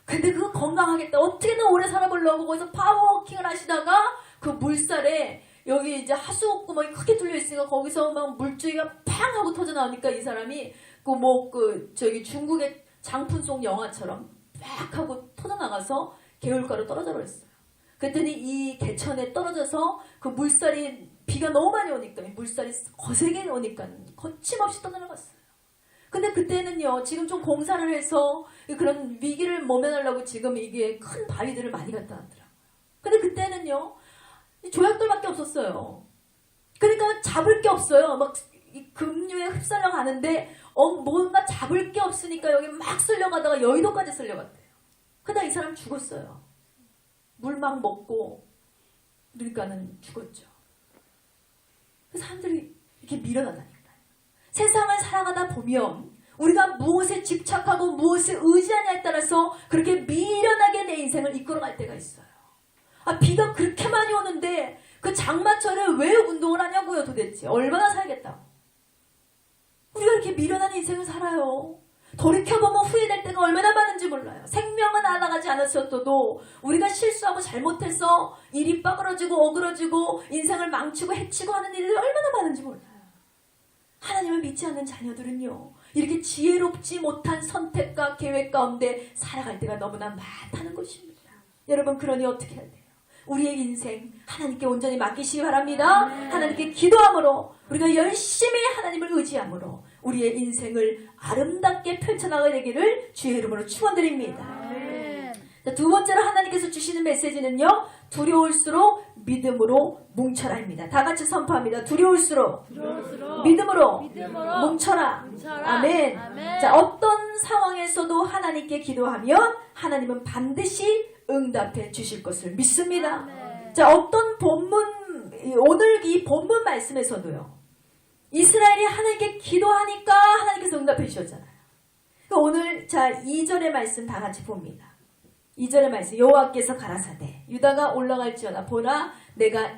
A: 근데 그거 건강하겠다, 어떻게든 오래 살아보려고 거기서 파워워킹을 하시다가 그 물살에 여기 이제 하수구멍이 크게 뚫려 있으니까 거기서 막 물줄기가 팡 하고 터져 나오니까 이 사람이 중국의 장푼송 영화처럼 팍 하고 터져 나가서 개울가로 떨어져 버렸어요. 그랬더니 이 개천에 떨어져서 그 물살이, 비가 너무 많이 오니까 물살이 거세게 오니까 거침없이 떠나갔어요. 근데 그때는요, 지금 좀 공사를 해서 그런 위기를 모면하려고 지금 이게 큰 바위들을 많이 갖다 놨더라고요. 근데 그때는요, 조약돌밖에 없었어요. 그러니까 잡을 게 없어요. 막 급류에 흡살려 가는데 뭔가 잡을 게 없으니까 여기 막 쓸려가다가 여의도까지 쓸려갔대요. 그러다 이 사람 죽었어요. 물 막 먹고 그러니까는 죽었죠. 그 사람들이 이렇게 밀어나다니까요. 세상을 살아가다 보면 우리가 무엇에 집착하고 무엇에 의지하냐에 따라서 그렇게 미련하게 내 인생을 이끌어갈 때가 있어요. 비가 그렇게 많이 오는데 그 장마철에 왜 운동을 하냐고요, 도대체. 얼마나 살겠다고. 우리가 이렇게 미련한 인생을 살아요. 돌이켜보면 후회될 때가 얼마나 많은지 몰라요. 생명은 앗아가지 않았어도 우리가 실수하고 잘못해서 일이 빠그러지고 어그러지고 인생을 망치고 해치고 하는 일이 얼마나 많은지 몰라요. 하나님을 믿지 않는 자녀들은요, 이렇게 지혜롭지 못한 선택과 계획 가운데 살아갈 때가 너무나 많다는 것입니다. 여러분, 그러니 어떻게 해야 돼요? 우리의 인생 하나님께 온전히 맡기시기 바랍니다. 하나님께 기도함으로, 우리가 열심히 하나님을 의지함으로 우리의 인생을 아름답게 펼쳐나가야 되기를 주의 이름으로 축원드립니다. 자, 두 번째로 하나님께서 주시는 메시지는요, 두려울수록 믿음으로 뭉쳐라입니다. 다 같이 선포합니다. 두려울수록 믿음으로 뭉쳐라. 아멘. 자, 어떤 상황에서도 하나님께 기도하면 하나님은 반드시 응답해 주실 것을 믿습니다. 자, 어떤 오늘 이 본문 말씀에서도요, 이스라엘이 하나님께 기도하니까 하나님께서 응답해 주셨잖아요. 오늘 2절의 말씀 다 같이 봅니다. 2절의 말씀, 여호와께서 가라사대 유다가 올라갈지어다 보라 내가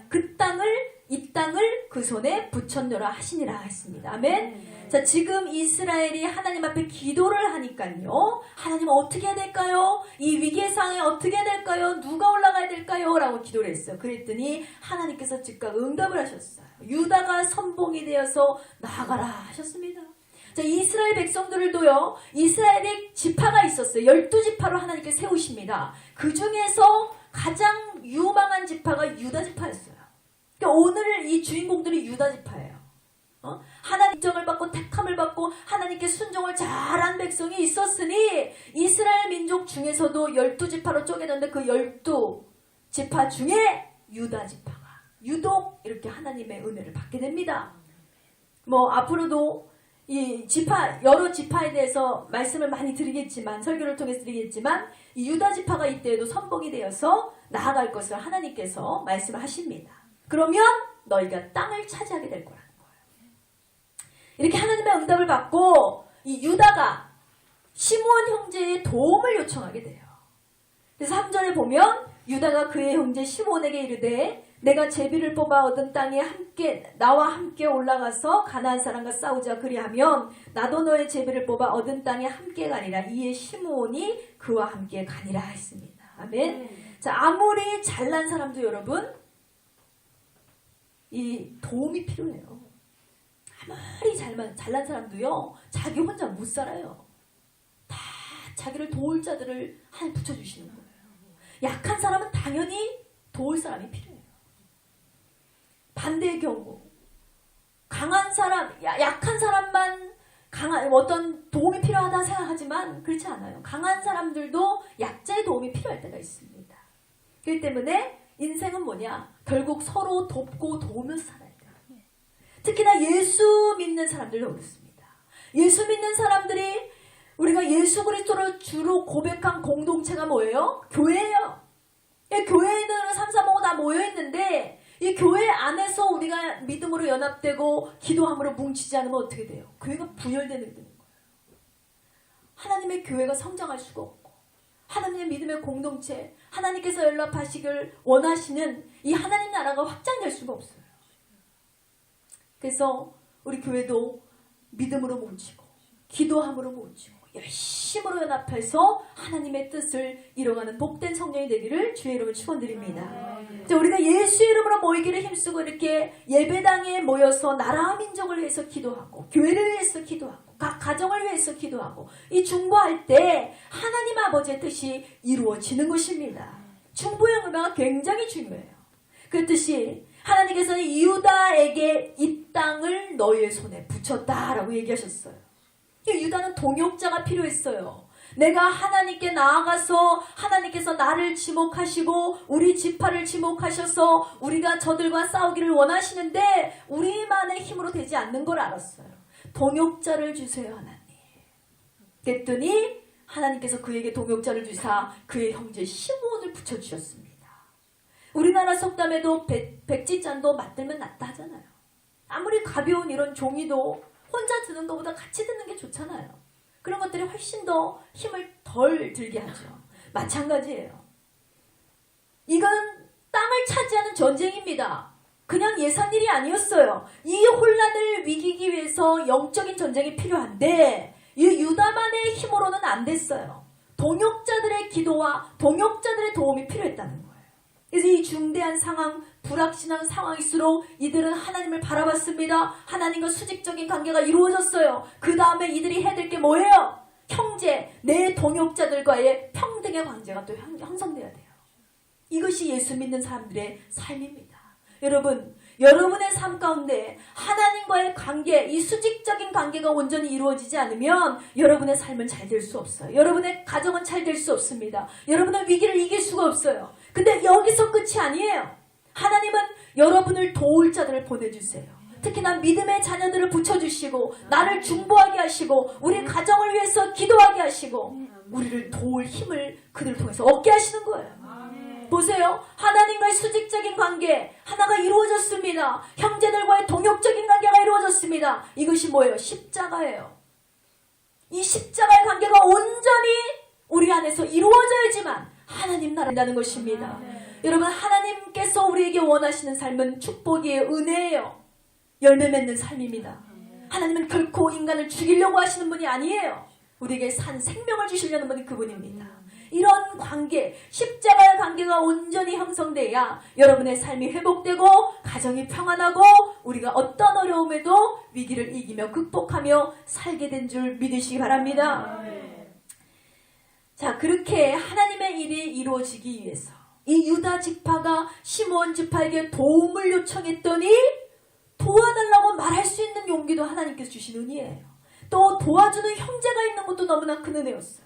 A: 이 땅을 그 손에 붙였노라 하시니라 했습니다. 아멘. 자, 지금 이스라엘이 하나님 앞에 기도를 하니까요, 하나님은 어떻게 해야 될까요? 이 위기의 상황에 어떻게 해야 될까요? 누가 올라가야 될까요? 라고 기도를 했어요. 그랬더니 하나님께서 즉각 응답을 하셨어요. 유다가 선봉이 되어서 나아가라 하셨습니다. 자, 이스라엘 백성들도요, 이스라엘의 지파가 있었어요. 12지파로 하나님께 세우십니다. 그 중에서 가장 유망한 지파가 유다 지파였어요. 그러니까 오늘 이 주인공들이 유다 지파예요. 하나님 인정을 받고 택함을 받고 하나님께 순종을 잘한 백성이 있었으니 이스라엘 민족 중에서도 12지파로 쪼개졌는데 그 12지파 중에 유다 지파가 유독 이렇게 하나님의 은혜를 받게 됩니다. 앞으로도 이 여러 지파에 대해서 말씀을 많이 드리겠지만, 설교를 통해서 드리겠지만, 이 유다 지파가 이때에도 선봉이 되어서 나아갈 것을 하나님께서 말씀을 하십니다. 그러면 너희가 땅을 차지하게 될 거라는 거예요. 이렇게 하나님의 응답을 받고 이 유다가 시므온 형제의 도움을 요청하게 돼요. 그래서 3절에 보면 유다가 그의 형제 시므온에게 이르되 내가 제비를 뽑아 얻은 땅에 나와 함께 올라가서 가나안 사람과 싸우자 그리하면 나도 너의 제비를 뽑아 얻은 땅에 함께 가니라. 이에 시므온이 그와 함께 가니라 했습니다. 아멘. 자, 아무리 잘난 사람도 여러분 이 도움이 필요해요. 아무리 잘난 사람도요 자기 혼자 못 살아요. 다 자기를 도울 자들을 하나님 붙여주시는 거예요. 약한 사람은 당연히 도울 사람이 필요해요. 반대의 경우 강한 사람, 약한 사람만 어떤 도움이 필요하다 생각하지만 그렇지 않아요. 강한 사람들도 약자의 도움이 필요할 때가 있습니다. 그렇기 때문에 인생은 뭐냐? 결국 서로 돕고 도우면서 살아야 돼요. 특히나 예수 믿는 사람들도 그렇습니다. 예수 믿는 사람들이 우리가 예수 그리스도를 주로 고백한 공동체가 뭐예요? 교회예요. 교회에는 3, 4, 5 다 모여있는데 이 교회 안에서 우리가 믿음으로 연합되고 기도함으로 뭉치지 않으면 어떻게 돼요? 교회가 분열되는 거예요. 하나님의 교회가 성장할 수가 없고 하나님의 믿음의 공동체, 하나님께서 연락하시길 원하시는 이 하나님 나라가 확장될 수가 없어요. 그래서 우리 교회도 믿음으로 뭉치고 기도함으로 뭉치고 열심으로 연합해서 하나님의 뜻을 이뤄가는 복된 성령이 되기를 주의 이름으로 축원드립니다. 우리가 예수 이름으로 모이기를 힘쓰고 이렇게 예배당에 모여서 나라와 민족을 위해서 기도하고 교회를 위해서 기도하고 각 가정을 위해서 기도하고 이 중보할 때 하나님 아버지의 뜻이 이루어지는 것입니다. 중보의 은혜가 굉장히 중요해요. 그 뜻이 하나님께서는 유다에게 이 땅을 너의 손에 붙였다라고 얘기하셨어요. 유다는 동역자가 필요했어요. 내가 하나님께 나아가서 하나님께서 나를 지목하시고 우리 지파를 지목하셔서 우리가 저들과 싸우기를 원하시는데 우리만의 힘으로 되지 않는 걸 알았어요. 동역자를 주세요 하나님. 그랬더니 하나님께서 그에게 동역자를 주사 그의 형제 시므온을 붙여주셨습니다. 우리나라 속담에도 백지짠도 맞들면 낫다 하잖아요. 아무리 가벼운 이런 종이도 혼자 드는 것보다 같이 드는 게 좋잖아요. 그런 것들이 훨씬 더 힘을 덜 들게 하죠. 마찬가지예요. 이건 땅을 차지하는 전쟁입니다. 그냥 예산일이 아니었어요. 이 혼란을 이기기 위해서 영적인 전쟁이 필요한데 이 유다만의 힘으로는 안 됐어요. 동역자들의 기도와 동역자들의 도움이 필요했다는 거예요. 그래서 이 중대한 상황, 불확실한 상황일수록 이들은 하나님을 바라봤습니다. 하나님과 수직적인 관계가 이루어졌어요. 그 다음에 이들이 해야 될 게 뭐예요? 형제, 내 동역자들과의 평등의 관계가 또 형성돼야 돼요. 이것이 예수 믿는 사람들의 삶입니다. 여러분, 여러분의 삶 가운데 하나님과의 관계, 이 수직적인 관계가 온전히 이루어지지 않으면 여러분의 삶은 잘 될 수 없어요. 여러분의 가정은 잘 될 수 없습니다. 여러분의 위기를 이길 수가 없어요. 근데 여기서 끝이 아니에요. 하나님은 여러분을 도울 자들을 보내주세요. 특히나 믿음의 자녀들을 붙여주시고 나를 중보하게 하시고 우리 가정을 위해서 기도하게 하시고 우리를 도울 힘을 그들을 통해서 얻게 하시는 거예요. 보세요. 하나님과의 수직적인 관계 하나가 이루어졌습니다. 형제들과의 동역적인 관계가 이루어졌습니다. 이것이 뭐예요? 십자가예요. 이 십자가의 관계가 온전히 우리 안에서 이루어져야지만 하나님 나라라는 것입니다. 여러분, 하나님께서 우리에게 원하시는 삶은 축복이에요. 은혜예요. 열매 맺는 삶입니다. 하나님은 결코 인간을 죽이려고 하시는 분이 아니에요. 우리에게 산 생명을 주시려는 분이 그분입니다. 이런 관계, 십자가의 관계가 온전히 형성돼야 여러분의 삶이 회복되고 가정이 평안하고 우리가 어떤 어려움에도 위기를 이기며 극복하며 살게 된 줄 믿으시기 바랍니다. 자, 그렇게 하나님의 일이 이루어지기 위해서 이 유다 지파가 시므온 지파에게 도움을 요청했더니 도와달라고 말할 수 있는 용기도 하나님께서 주신 은혜예요. 또 도와주는 형제가 있는 것도 너무나 큰 은혜였어요.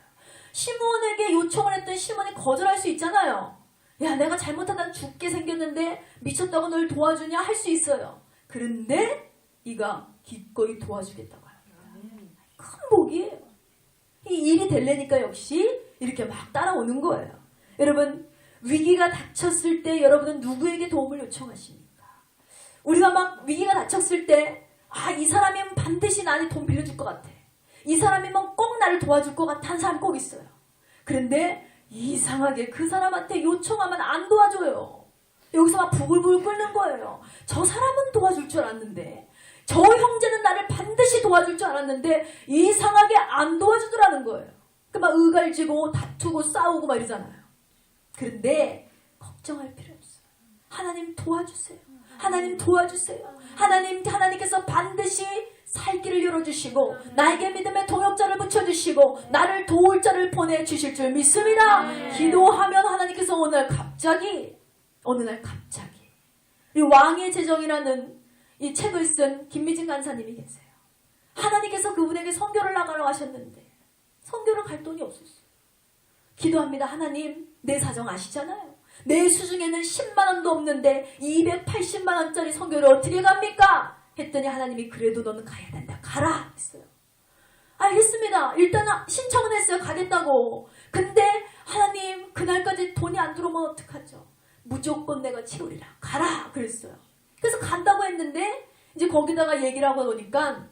A: 시므온에게 요청을 했던 시므온이 거절할 수 있잖아요. 야, 내가 잘못하다 죽게 생겼는데 미쳤다고 널 도와주냐 할 수 있어요. 그런데 이가 기꺼이 도와주겠다고 합니다. 큰 복이에요. 이 일이 되려니까 역시 이렇게 막 따라오는 거예요. 여러분, 위기가 닥쳤을 때 여러분은 누구에게 도움을 요청하십니까? 우리가 막 위기가 닥쳤을 때 이 사람이면 반드시 나한테 돈 빌려줄 것 같아. 이 사람이면 꼭 나를 도와줄 것 같아 하는 사람 꼭 있어요. 그런데 이상하게 그 사람한테 요청하면 안 도와줘요. 여기서 막 부글부글 끓는 거예요. 저 사람은 도와줄 줄 알았는데, 저 형제는 나를 반드시 도와줄 줄 알았는데 이상하게 안 도와주더라는 거예요. 그 막 의갈지고 다투고 싸우고 막 이러잖아요. 그런데 걱정할 필요 없어요. 하나님 도와주세요. 하나님 도와주세요. 하나님께서 반드시 살 길을 열어주시고 나에게 믿음의 동역자를 붙여주시고 나를 도울 자를 보내주실 줄 믿습니다. 기도하면 하나님께서 어느 날 갑자기 이 왕의 재정이라는 이 책을 쓴 김미진 간사님이 계세요. 하나님께서 그분에게 선교를 나가라고 하셨는데 선교를 갈 돈이 없었어요. 기도합니다. 하나님, 내 사정 아시잖아요. 내 수중에는 10만 원도 없는데 280만 원짜리 선교를 어떻게 갑니까? 했더니 하나님이 그래도 너는 가야 된다. 가라 했어요. 알겠습니다. 일단 신청은 했어요. 가겠다고. 근데 하나님, 그날까지 돈이 안 들어오면 어떡하죠? 무조건 내가 채우리라. 가라 그랬어요. 그래서 간다고 했는데 이제 거기다가 얘기를 하고 보니까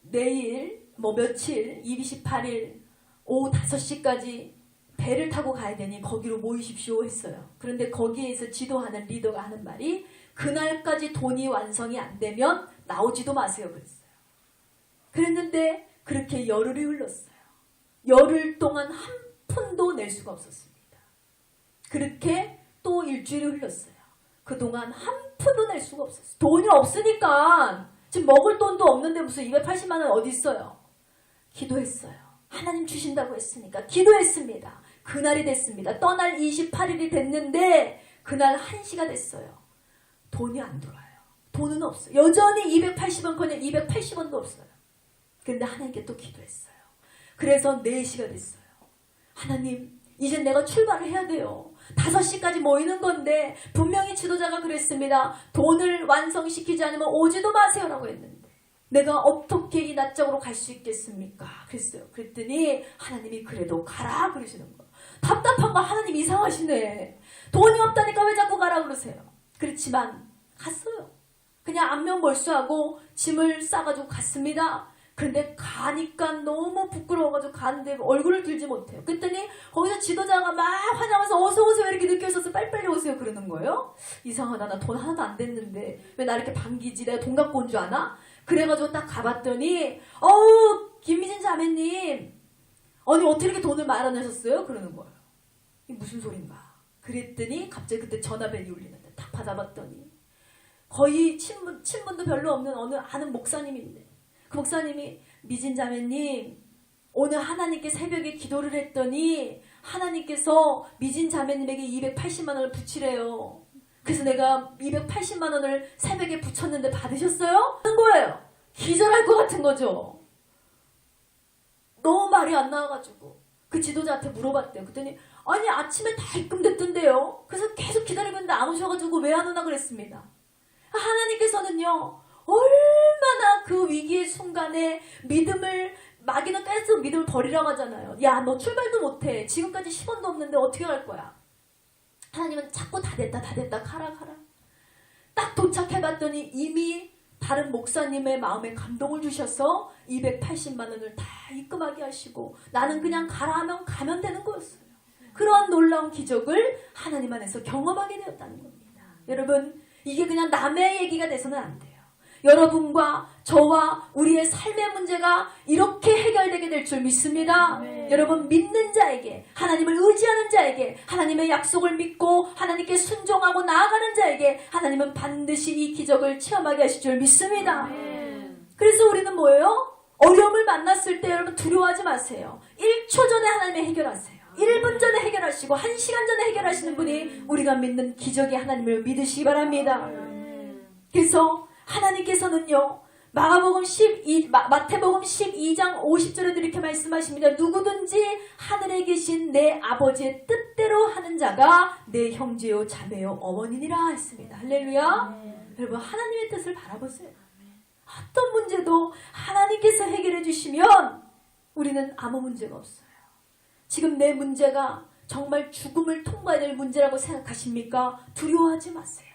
A: 내일 며칠 28일 오후 5시까지 배를 타고 가야 되니 거기로 모이십시오 했어요. 그런데 거기에서 지도하는 리더가 하는 말이 그날까지 돈이 완성이 안 되면 나오지도 마세요 그랬어요. 그랬는데 그렇게 열흘이 흘렀어요. 열흘 동안 한 푼도 낼 수가 없었습니다. 그렇게 또 일주일이 흘렀어요. 그동안 한 푼도 낼 수가 없었어요. 돈이 없으니까 지금 먹을 돈도 없는데 무슨 280만 원 어디 있어요. 기도했어요. 하나님 주신다고 했으니까 기도했습니다. 그날이 됐습니다. 떠날 28일이 됐는데 그날 1시가 됐어요. 돈이 안 들어와요. 돈은 없어요. 여전히 280원커녕 280원도 없어요. 그런데 하나님께 또 기도했어요. 그래서 4시가 됐어요. 하나님, 이제 내가 출발을 해야 돼요. 5시까지 모이는 건데 분명히 지도자가 그랬습니다. 돈을 완성시키지 않으면 오지도 마세요라고 했는데 내가 어떻게 이 낮적으로 갈 수 있겠습니까? 그랬어요. 그랬더니 하나님이 그래도 가라 그러시는 거예요. 답답한 거 하나님 이상하시네. 돈이 없다니까 왜 자꾸 가라 그러세요. 그렇지만 갔어요. 그냥 안면몰수하고 짐을 싸가지고 갔습니다. 그런데 가니까 너무 부끄러워가지고 가는데 얼굴을 들지 못해요. 그랬더니 거기서 지도자가 막 환영해서 어서 오세요 이렇게 늦게 오셔서 빨리빨리 오세요 그러는 거예요. 이상하다. 나 돈 하나도 안 됐는데 왜 나 이렇게 반기지? 내가 돈 갖고 온 줄 아나? 그래가지고 딱 가봤더니 김미진 자매님 아니 어떻게 이렇게 돈을 마련하셨어요? 그러는 거예요. 이게 무슨 소린가? 그랬더니 갑자기 그때 전화벨이 울리는데 딱 받아봤더니 거의 친분도 별로 없는 어느 아는 목사님인데 그 목사님이 미진 자매님 오늘 하나님께 새벽에 기도를 했더니 하나님께서 미진 자매님에게 280만 원을 붙이래요. 그래서 내가 280만 원을 새벽에 붙였는데 받으셨어요? 하는 거예요. 기절할 것 같은 거죠. 너무 말이 안 나와가지고 그 지도자한테 물어봤대요. 그랬더니 아니 아침에 다 입금됐던데요. 그래서 계속 기다리고 있는데 안 오셔가지고 왜 안 오나 그랬습니다. 하나님께서는요 얼마나 그 위기의 순간에 믿음을 마귀는 계속 믿음을 버리라고 하잖아요. 야 너 출발도 못해. 지금까지 10원도 없는데 어떻게 갈 거야. 하나님은 자꾸 다 됐다 가라 딱 도착해봤더니 이미 다른 목사님의 마음에 감동을 주셔서 280만 원을 다 입금하게 하시고 나는 그냥 가라 하면 가면 되는 거였어요. 그러한 놀라운 기적을 하나님 안에서 경험하게 되었다는 겁니다. 여러분 이게 그냥 남의 얘기가 돼서는 안 돼요. 여러분과 저와 우리의 삶의 문제가 이렇게 해결되게 될 줄 믿습니다. 여러분 믿는 자에게 하나님을 의지하는 자에게 하나님의 약속을 믿고 하나님께 순종하고 나아가는 자에게 하나님은 반드시 이 기적을 체험하게 하실 줄 믿습니다. 그래서 우리는 뭐예요? 어려움을 만났을 때 여러분 두려워하지 마세요. 1초 전에 하나님이 해결하세요. 1분 전에 해결하시고 1시간 전에 해결하시는 분이 우리가 믿는 기적의 하나님을 믿으시기 바랍니다. 그래서 하나님께서는요 마태복음 12장 50절에도 이렇게 말씀하십니다. 누구든지 하늘에 계신 내 아버지의 뜻대로 하는 자가 내 형제요 자매요 어머니니라 했습니다. 할렐루야. 여러분 하나님의 뜻을 바라보세요. 어떤 문제도 하나님께서 해결해 주시면 우리는 아무 문제가 없어요. 지금 내 문제가 정말 죽음을 통과해야 될 문제라고 생각하십니까? 두려워하지 마세요.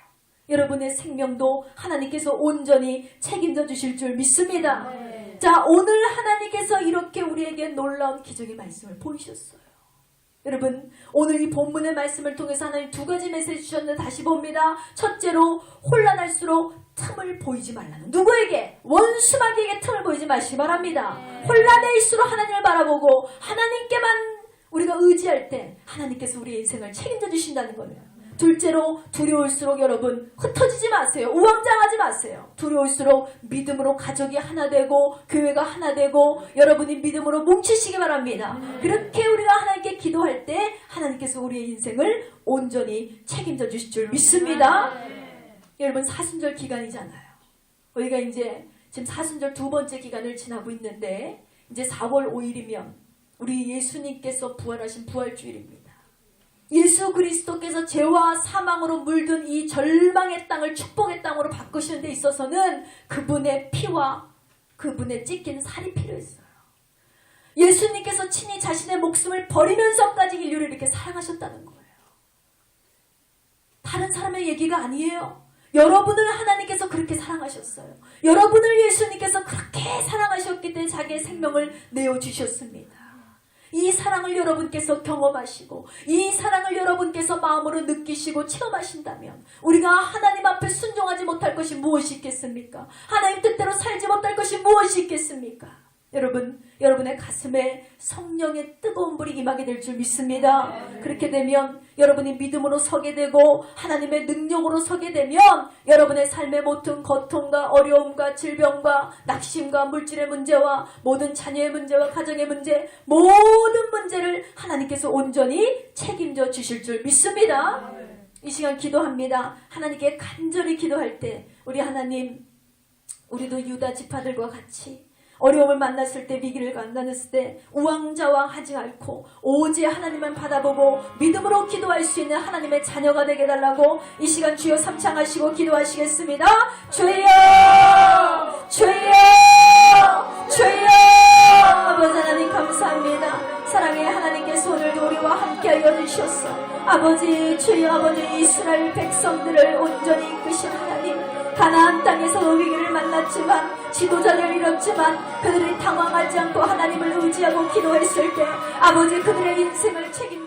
A: 여러분의 생명도 하나님께서 온전히 책임져 주실 줄 믿습니다. 자, 오늘 하나님께서 이렇게 우리에게 놀라운 기적의 말씀을 보이셨어요. 여러분, 오늘 이 본문의 말씀을 통해서 하나님 두 가지 메시지 주셨는데 다시 봅니다. 첫째로, 혼란할수록 틈을 보이지 말라는, 누구에게? 원수마귀에게 틈을 보이지 마시기 바랍니다. 혼란해일수록 하나님을 바라보고 하나님께만 우리가 의지할 때 하나님께서 우리의 인생을 책임져 주신다는 거예요. 둘째로, 두려울수록 여러분 흩어지지 마세요. 우왕좌왕하지 마세요. 두려울수록 믿음으로 가족이 하나 되고 교회가 하나 되고 여러분이 믿음으로 뭉치시기 바랍니다. 그렇게 우리가 하나님께 기도할 때 하나님께서 우리의 인생을 온전히 책임져 주실 줄 믿습니다. 여러분, 사순절 기간이잖아요. 우리가 이제 지금 사순절 두 번째 기간을 지나고 있는데 이제 4월 5일이면 우리 예수님께서 부활하신 부활주일입니다. 예수 그리스도께서 죄와 사망으로 물든 이 절망의 땅을 축복의 땅으로 바꾸시는 데 있어서는 그분의 피와 그분의 찢긴 살이 필요했어요. 예수님께서 친히 자신의 목숨을 버리면서까지 인류를 이렇게 사랑하셨다는 거예요. 다른 사람의 얘기가 아니에요. 여러분을 하나님께서 그렇게 사랑하셨어요. 여러분을 예수님께서 그렇게 사랑하셨기 때문에 자기의 생명을 내어주셨습니다. 이 사랑을 여러분께서 경험하시고 이 사랑을 여러분께서 마음으로 느끼시고 체험하신다면 우리가 하나님 앞에 순종하지 못할 것이 무엇이 있겠습니까? 하나님 뜻대로 살지 못할 것이 무엇이 있겠습니까? 여러분, 여러분의 가슴에 성령의 뜨거운 불이 임하게 될 줄 믿습니다. 그렇게 되면 여러분이 믿음으로 서게 되고 하나님의 능력으로 서게 되면 여러분의 삶의 모든 고통과 어려움과 질병과 낙심과 물질의 문제와 모든 자녀의 문제와 가정의 문제, 모든 문제를 하나님께서 온전히 책임져 주실 줄 믿습니다. 이 시간 기도합니다. 하나님께 간절히 기도할 때 우리 하나님, 우리도 유다 지파들과 같이 어려움을 만났을 때, 위기를 만났을 때 우왕좌왕하지 않고 오직 하나님만 바라보고 믿음으로 기도할 수 있는 하나님의 자녀가 되게 해달라고 이 시간 주여 삼창하시고 기도하시겠습니다. 주여, 주여, 주여. 아버지 하나님 감사합니다. 사랑의 하나님께서 오늘도 우리와 함께하여 주셨어. 아버지, 주여, 아버지, 이스라엘 백성들을 온전히 이끄신 하나님, 가나안 땅에서 위기를 만났지만 지도자를 잃었지만 그들이 당황하지 않고 하나님을 의지하고 기도했을 때 아버지, 그들의 인생을 책임져